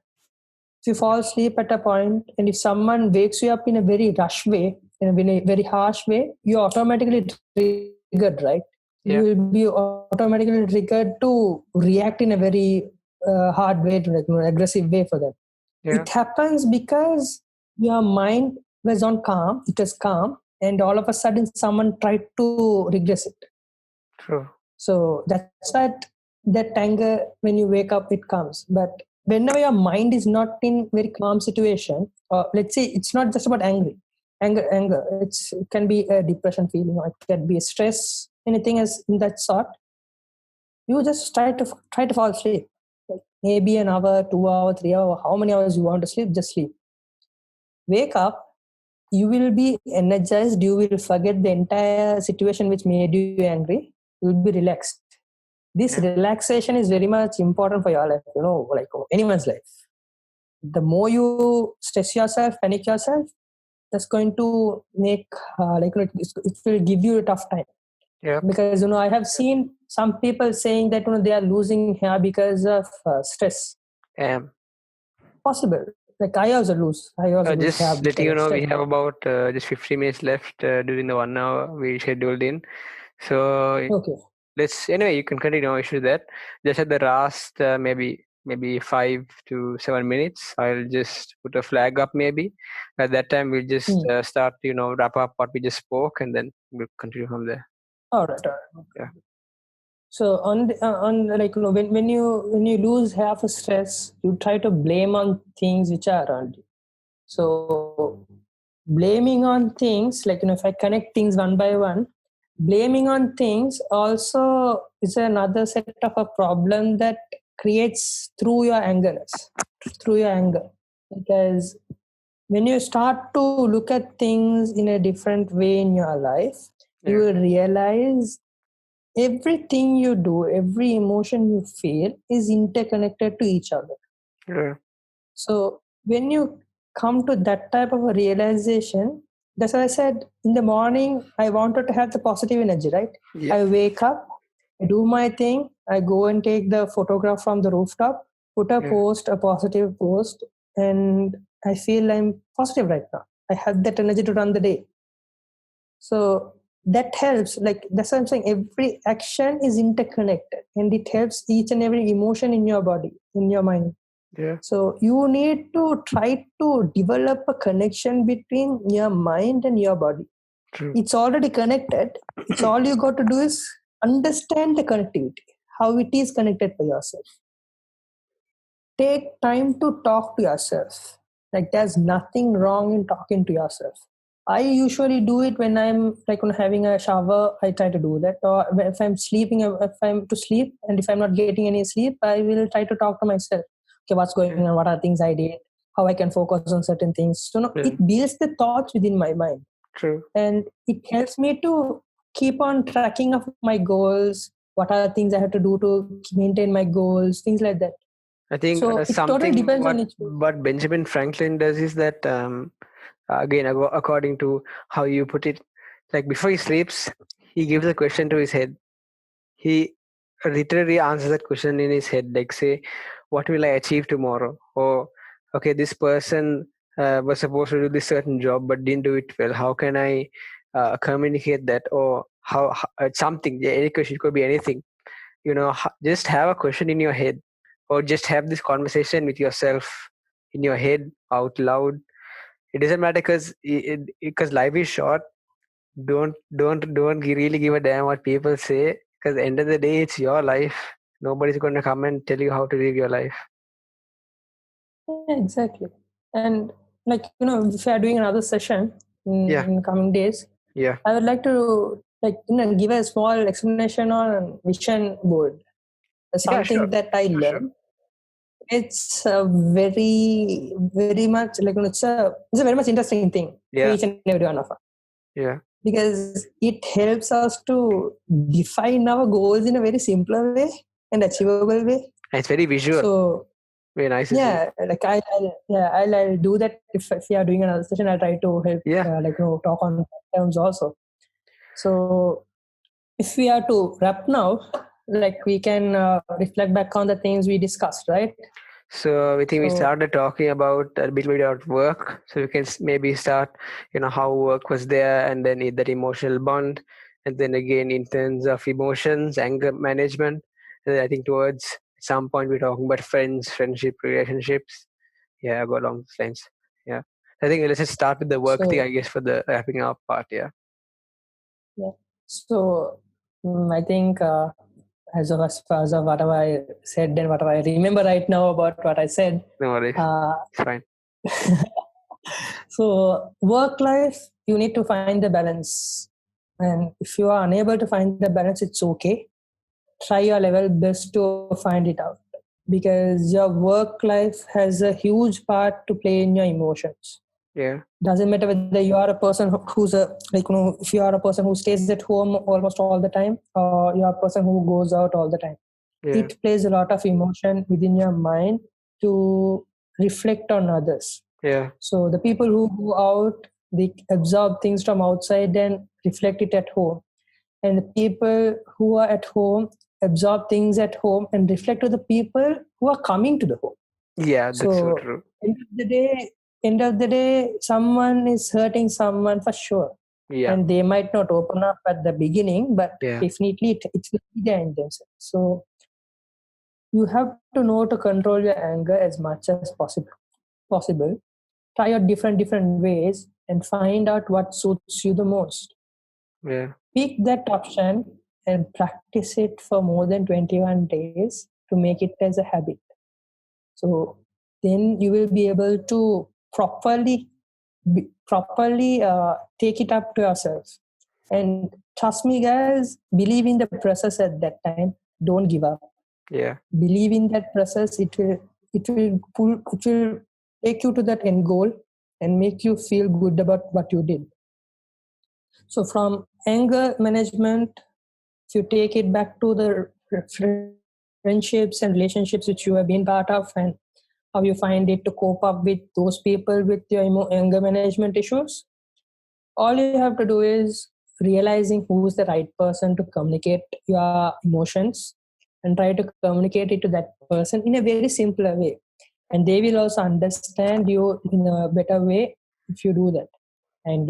[SPEAKER 2] If you fall asleep at a point, and if someone wakes you up in a very rush way, in a very harsh way, you automatically triggered, right?
[SPEAKER 1] Yeah.
[SPEAKER 2] You will be automatically triggered to react in a very hard way, to aggressive way for them.
[SPEAKER 1] Yeah.
[SPEAKER 2] It happens because your mind was on calm, it was calm, and all of a sudden someone tried to regress it.
[SPEAKER 1] True.
[SPEAKER 2] So that's that anger, when you wake up, it comes. But whenever your mind is not in very calm situation, or let's say it's not just about anger, it can be a depression feeling, or it can be a stress, anything as in that sort. You just try to fall asleep. Like maybe an hour, 2 hour, 3 hour, how many hours you want to sleep, just sleep. Wake up, you will be energized, you will forget the entire situation which made you angry, you will be relaxed. This relaxation is very much important for your life, like anyone's life. The more you stress yourself, panic yourself, that's going to make it will give you a tough time.
[SPEAKER 1] Yeah.
[SPEAKER 2] Because I have seen some people saying that they are losing hair because of stress. Possible. Like I also lose
[SPEAKER 1] just
[SPEAKER 2] hair
[SPEAKER 1] letting you
[SPEAKER 2] because
[SPEAKER 1] know,
[SPEAKER 2] of
[SPEAKER 1] we
[SPEAKER 2] stress.
[SPEAKER 1] have about just 50 minutes left during the 1 hour we scheduled in. So
[SPEAKER 2] Okay.
[SPEAKER 1] anyway, you can continue, no issue that. Just at the last maybe 5 to 7 minutes, I'll just put a flag up maybe. At that time we'll just start, wrap up what we just spoke, and then we'll continue from there.
[SPEAKER 2] All right.
[SPEAKER 1] Yeah.
[SPEAKER 2] So when you lose half a stress, you try to blame on things which are around you. So blaming on things, like if I connect things one by one, blaming on things also is another set of a problem that creates through your anger. Because when you start to look at things in a different way in your life, you will realize everything you do, every emotion you feel is interconnected to each other.
[SPEAKER 1] Yeah.
[SPEAKER 2] So when you come to that type of a realization, that's why I said in the morning, I wanted to have the positive energy, right?
[SPEAKER 1] Yeah.
[SPEAKER 2] I wake up, I do my thing, I go and take the photograph from the rooftop, put a positive post, and I feel I'm positive right now. I have that energy to run the day. So that helps. Like that's what I'm saying. Every action is interconnected, and it helps each and every emotion in your body, in your mind.
[SPEAKER 1] Yeah.
[SPEAKER 2] So you need to try to develop a connection between your mind and your body.
[SPEAKER 1] True.
[SPEAKER 2] It's already connected. It's all you got to do is understand the connectivity, how it is connected for yourself. Take time to talk to yourself. Like there's nothing wrong in talking to yourself. I usually do it when I'm like when having a shower. I try to do that, or if I'm sleeping, if I'm to sleep, and if I'm not getting any sleep, I will try to talk to myself. Okay, what's going on? What are things I did? How I can focus on certain things. So it builds the thoughts within my mind.
[SPEAKER 1] True.
[SPEAKER 2] And it helps me to keep on tracking of my goals. What are the things I have to do to maintain my goals? Things like that.
[SPEAKER 1] I think
[SPEAKER 2] so it totally depends on each person.
[SPEAKER 1] What Benjamin Franklin does is that again, according to how you put it, like before he sleeps, he gives a question to his head. He literally answers that question in his head, like say, what will I achieve tomorrow? Or okay, this person was supposed to do this certain job but didn't do it well. How can I communicate that? Or how something, any question, it could be anything. Just have a question in your head, or just have this conversation with yourself in your head out loud. It doesn't matter, because life is short. Don't really give a damn what people say, because at the end of the day, it's your life. Nobody's going to come and tell you how to live your life.
[SPEAKER 2] Yeah, exactly. And like if we are doing another session in coming days, I would like to give a small explanation on vision board. Something that I learned. It's a very, very much it's a very much interesting thing for each and every one of us.
[SPEAKER 1] Yeah.
[SPEAKER 2] Because it helps us to define our goals in a very simpler way and achievable way.
[SPEAKER 1] It's very visual.
[SPEAKER 2] So
[SPEAKER 1] very nice.
[SPEAKER 2] Yeah, like I'll do that if you are doing another session. I'll try to help talk on terms also. So if we are to wrap now, like we can reflect back on the things we discussed, right?
[SPEAKER 1] So we think we
[SPEAKER 2] So-
[SPEAKER 1] started talking about a bit about work. So we can maybe start, how work was there, and then that emotional bond, and then again in terms of emotions, anger management. And then I think towards some point we're talking about friendship, relationships. Yeah, go along those lines. Yeah, I think let's just start with the work thing,
[SPEAKER 2] So-
[SPEAKER 1] I guess, for the wrapping up part. Yeah.
[SPEAKER 2] Yeah. So I think as far as of whatever I said and whatever I remember right now about what I said.
[SPEAKER 1] No worries. It's fine.
[SPEAKER 2] So work life, you need to find the balance. And if you are unable to find the balance, it's okay. Try your level best to find it out. Because your work life has a huge part to play in your emotions.
[SPEAKER 1] Yeah.
[SPEAKER 2] Doesn't matter whether you are a person who's if you are a person who stays at home almost all the time, or you are a person who goes out all the time.
[SPEAKER 1] Yeah.
[SPEAKER 2] It plays a lot of emotion within your mind to reflect on others.
[SPEAKER 1] Yeah.
[SPEAKER 2] So the people who go out, they absorb things from outside and reflect it at home. And the people who are at home absorb things at home and reflect to the people who are coming to the home.
[SPEAKER 1] Yeah, that's so true.
[SPEAKER 2] End of the day, someone is hurting someone for sure.
[SPEAKER 1] Yeah.
[SPEAKER 2] And they might not open up at the beginning, but
[SPEAKER 1] Yeah.
[SPEAKER 2] definitely it's their intention. So you have to know to control your anger as much as possible. Try out different ways and find out what suits you the most.
[SPEAKER 1] Yeah.
[SPEAKER 2] Pick that option and practice it for more than 21 days to make it as a habit. So then you will be able to properly take it up to yourself. And trust me, guys, believe in the process at that time. Don't give up.
[SPEAKER 1] Yeah.
[SPEAKER 2] Believe in that process. It will take you to that end goal and make you feel good about what you did. So from anger management, if you take it back to the friendships and relationships which you have been part of, and how you find it to cope up with those people with your anger management issues, all you have to do is realizing who's the right person to communicate your emotions and try to communicate it to that person in a very simpler way. And they will also understand you in a better way if you do that. And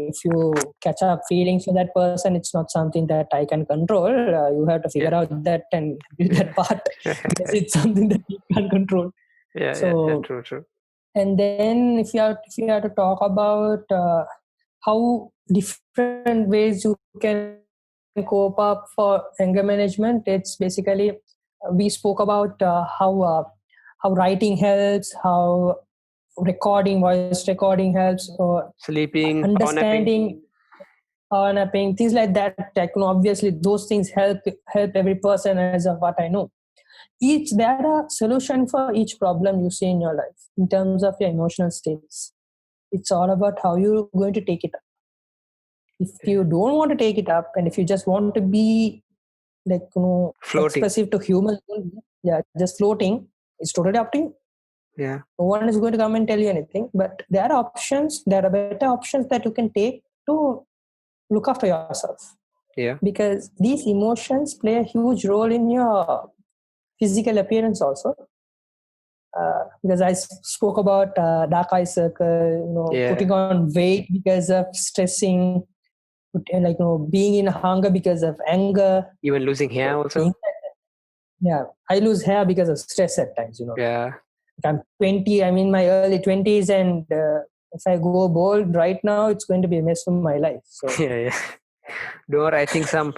[SPEAKER 2] if you catch up feelings for that person, it's not something that I can control. You have to figure out that and do that part because it's something that you can't control.
[SPEAKER 1] Yeah.
[SPEAKER 2] So
[SPEAKER 1] True.
[SPEAKER 2] and then if you are to talk about how different ways you can cope up for anger management, it's basically we spoke about how writing helps, how voice recording helps, or
[SPEAKER 1] Sleeping,
[SPEAKER 2] understanding, power napping, things like that. Obviously those things help every person as of what I know. There are solution for each problem you see in your life in terms of your emotional states. It's all about how you're going to take it up. If you don't want to take it up, and if you just want to be
[SPEAKER 1] floating,
[SPEAKER 2] expressive to humans, just floating, it's totally up to you.
[SPEAKER 1] Yeah.
[SPEAKER 2] No one is going to come and tell you anything, but there are better options that you can take to look after yourself.
[SPEAKER 1] Yeah.
[SPEAKER 2] Because these emotions play a huge role in your physical appearance also. Because I spoke about dark eye circle, putting on weight because of stressing, being in hunger because of anger.
[SPEAKER 1] Even losing hair also.
[SPEAKER 2] Yeah, I lose hair because of stress at times.
[SPEAKER 1] Yeah.
[SPEAKER 2] I'm 20. I'm in my early 20s, and if I go bald right now, it's going to be a mess for my life. So
[SPEAKER 1] yeah. Don't I think some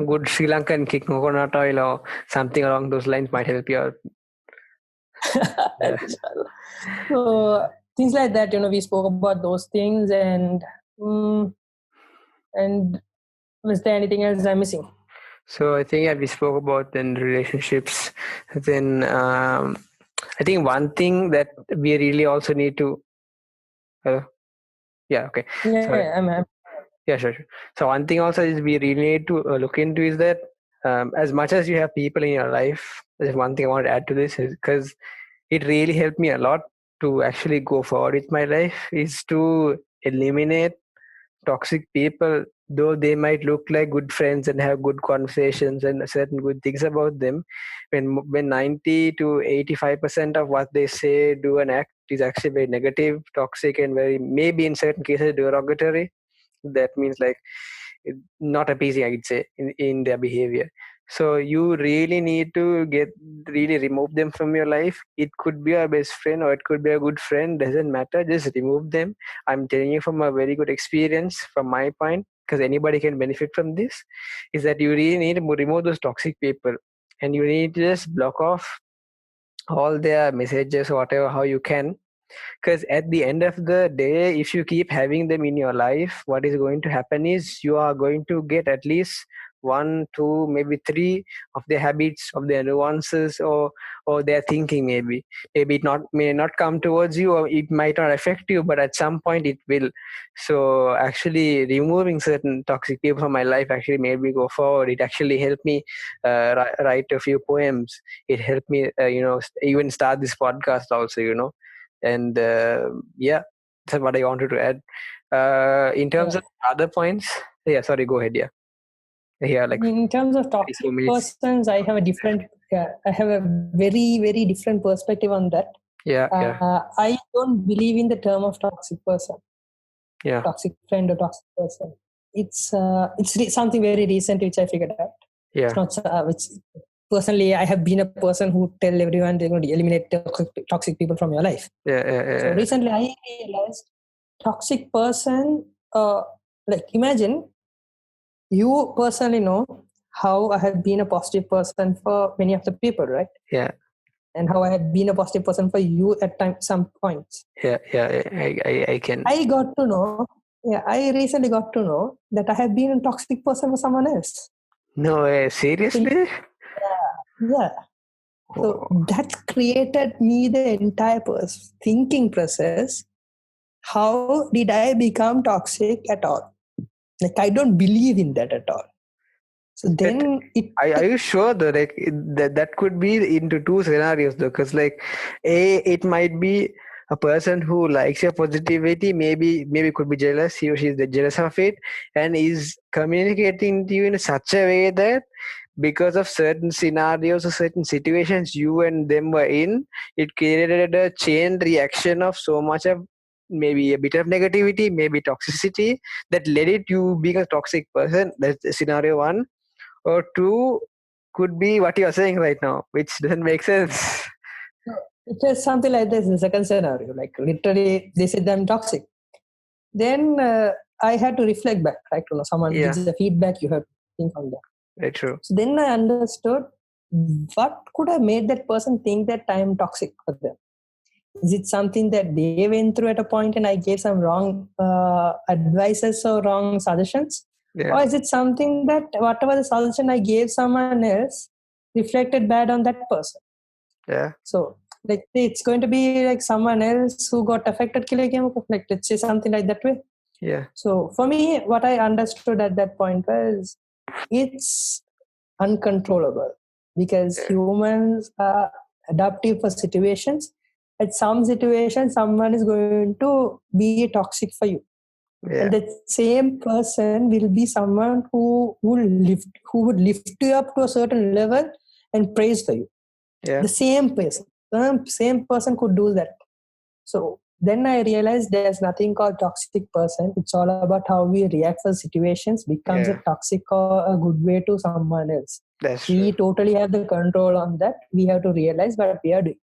[SPEAKER 1] good Sri Lankan coconut oil or something along those lines might help you out.
[SPEAKER 2] So things like that, we spoke about those things, and was there anything else I'm missing?
[SPEAKER 1] So I think we spoke about then relationships. Then I think one thing that we really also need to. Yeah. Okay.
[SPEAKER 2] Yeah, I'm
[SPEAKER 1] Yeah, sure. So one thing also is we really need to look into is that as much as you have people in your life, there's one thing I want to add to this is because it really helped me a lot to actually go forward with my life is to eliminate toxic people though they might look like good friends and have good conversations and certain good things about them, when 90 to 85% of what they say, do, and act is actually very negative, toxic, and very maybe in certain cases derogatory. That means like not appeasing, I'd say, in their behavior. So you really need to really remove them from your life. It could be a best friend or it could be a good friend, doesn't matter. Just remove them. I'm telling you from a very good experience from my point, because anybody can benefit from this, is that you really need to remove those toxic people, and you need to just block off all their messages or whatever how you can, because at the end of the day, if you keep having them in your life, what is going to happen is you are going to get at least one, two, maybe three of their habits, of their nuances, or their thinking. Maybe it not may not come towards you, or it might not affect you, but at some point it will. So actually removing certain toxic people from my life actually made me go forward. It actually helped me write a few poems. It helped me even start this podcast also, and yeah, that's what I wanted to add. In terms
[SPEAKER 2] Yeah.
[SPEAKER 1] of other points, yeah, sorry, go ahead. Yeah, like
[SPEAKER 2] In terms of
[SPEAKER 1] 4
[SPEAKER 2] toxic
[SPEAKER 1] minutes.
[SPEAKER 2] persons, I have a different. I have a very very different perspective on that.
[SPEAKER 1] Yeah.
[SPEAKER 2] I don't believe in the term of toxic person,
[SPEAKER 1] Yeah.
[SPEAKER 2] toxic friend or toxic person. It's something very recent which I figured out. It's
[SPEAKER 1] Yeah.
[SPEAKER 2] not which personally I have been a person who tell everyone they're going to eliminate toxic people from your life. So recently I realized toxic person. Like imagine you personally know how I have been a positive person for many of the people, right?
[SPEAKER 1] Yeah.
[SPEAKER 2] And how I have been a positive person for you at some points.
[SPEAKER 1] Yeah. I can.
[SPEAKER 2] I got to know. Yeah, I recently got to know that I have been a toxic person for someone else.
[SPEAKER 1] No way,
[SPEAKER 2] So,
[SPEAKER 1] seriously?
[SPEAKER 2] yeah. So
[SPEAKER 1] Oh.
[SPEAKER 2] that created me the entire thinking process. How did I become toxic at all? Like I don't believe in that at all. So
[SPEAKER 1] But
[SPEAKER 2] then it.
[SPEAKER 1] are you sure though? Like that could be into two scenarios though, because like it might be a person who likes your positivity, maybe could be jealous, he or she is jealous of it, and is communicating to you in such a way that because of certain scenarios or certain situations you and them were in, it created a chain reaction of so much of maybe a bit of negativity, maybe toxicity, that led it to being a toxic person. That's scenario one. Or two could be what you're saying right now, which doesn't make sense.
[SPEAKER 2] It is something like this. The second scenario, like literally, they said I'm toxic. Then I had to reflect back, right? Someone
[SPEAKER 1] Yeah,
[SPEAKER 2] gives the feedback, you have to think on that.
[SPEAKER 1] very true.
[SPEAKER 2] So then I understood what could have made that person think that I am toxic for them. Is it something that they went through at a point and I gave some wrong advices or wrong suggestions?
[SPEAKER 1] Yeah,
[SPEAKER 2] Or is it something that whatever the suggestion I gave someone else reflected bad on that person?
[SPEAKER 1] yeah,
[SPEAKER 2] So like it's going to be like someone else who got affected killer game of like let's say something like that way.
[SPEAKER 1] yeah,
[SPEAKER 2] So for me, what I understood at that point was it's uncontrollable because
[SPEAKER 1] yeah,
[SPEAKER 2] humans are adaptive for situations. At some situations, someone is going to be toxic for you,
[SPEAKER 1] yeah,
[SPEAKER 2] and that same person will be someone who would lift you up to a certain level and praise for you.
[SPEAKER 1] yeah,
[SPEAKER 2] The same person could do that. So then I realized there's nothing called toxic person. It's all about how we react for situations becomes a
[SPEAKER 1] yeah.
[SPEAKER 2] toxic or a good way to someone else.
[SPEAKER 1] That's
[SPEAKER 2] We
[SPEAKER 1] true.
[SPEAKER 2] totally have the control on that. We have to realize what we are doing.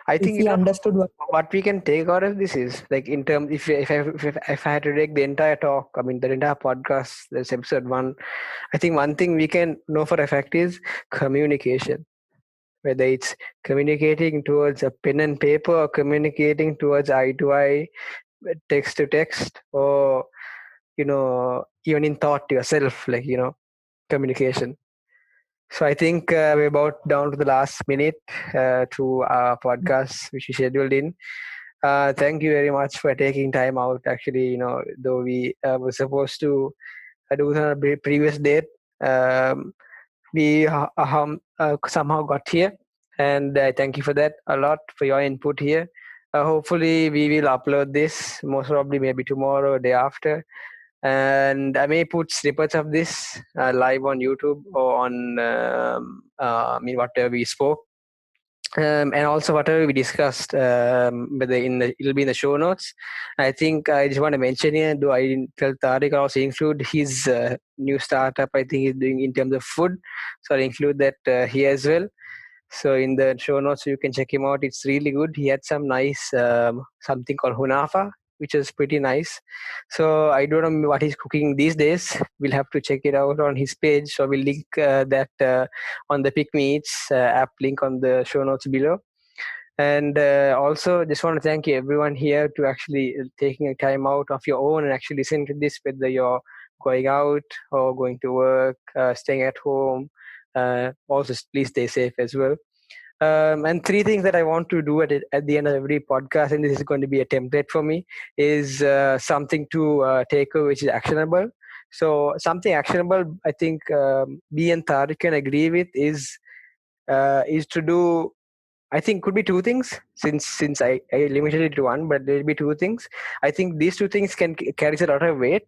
[SPEAKER 1] I
[SPEAKER 2] If
[SPEAKER 1] think
[SPEAKER 2] we understood
[SPEAKER 1] what we can take out of this is like in terms if I had to take the entire talk, I mean the entire podcast, this episode one, I think one thing we can know for a fact is communication. Whether it's communicating towards a pen and paper or communicating towards eye to eye, text to text, or even in thought to yourself, like communication. So I think we're about down to the last minute to our podcast which we scheduled in. Thank you very much for taking time out. Actually, though we were supposed to do it on a previous date, um, we somehow got here, and I thank you for that a lot for your input here. Hopefully, we will upload this most probably maybe tomorrow or day after. and I may put snippets of this live on YouTube or on whatever we spoke. And also whatever we discussed, but it'll be in the show notes. I think I just want to mention here, though I didn't tell Tariq, I'll also include his new startup. I think he's doing in terms of food, so I'll include that here as well. So in the show notes, you can check him out. It's really good. He had some nice something called hunafa, which is pretty nice. So I don't know what he's cooking these days. We'll have to check it out on his page. So we'll link that on the Pick Me Eats app link on the show notes below. And also, just want to thank you everyone here to actually taking a time out of your own and actually listening to this, whether you're going out or going to work, staying at home. Also, please stay safe as well. And three things that I want to do at the end of every podcast, and this is going to be a template for me, is something to take away which is actionable. So something actionable, I think me and Tariq can agree with is to do. I think could be two things since I limited it to one, but there'll be two things. I think these two things can carries a lot of weight.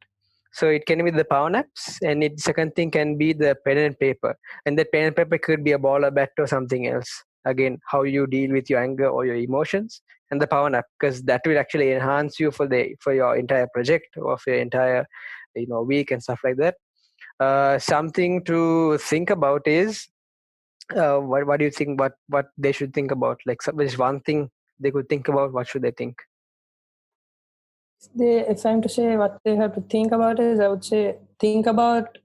[SPEAKER 1] So it can be the power naps, and the second thing can be the pen and paper. And that pen and paper could be a ball or bat or something else. Again, how you deal with your anger or your emotions, and the power nap, because that will actually enhance you for your entire project or for your entire week and stuff like that. Something to think about is what do you think? What they should think about? Like, there's one thing they could think about. What should they think?
[SPEAKER 2] If I'm to say what they have to think about is, I would say think about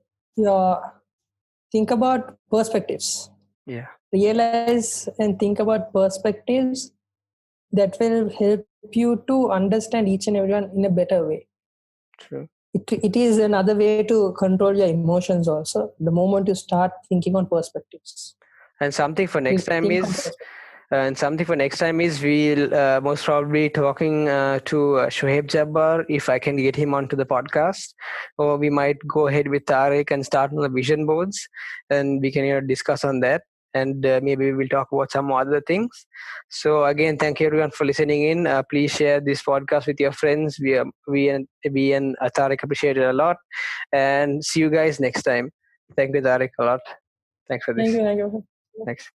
[SPEAKER 2] perspectives.
[SPEAKER 1] Yeah.
[SPEAKER 2] Realize and think about perspectives that will help you to understand each and everyone in a better way.
[SPEAKER 1] True.
[SPEAKER 2] It is another way to control your emotions also, the moment you start thinking on perspectives.
[SPEAKER 1] And something for next time is we'll most probably talking to Shoaib Jabbar, if I can get him onto the podcast, or we might go ahead with Tariq and start on the vision boards, and we can discuss on that, and maybe we'll talk about some other things. So again, thank you everyone for listening in. Please share this podcast with your friends. We and Tariq appreciate it a lot, and see you guys next time. Thank you, Tariq, a lot. Thanks for this.
[SPEAKER 2] Thank you.
[SPEAKER 1] Thanks.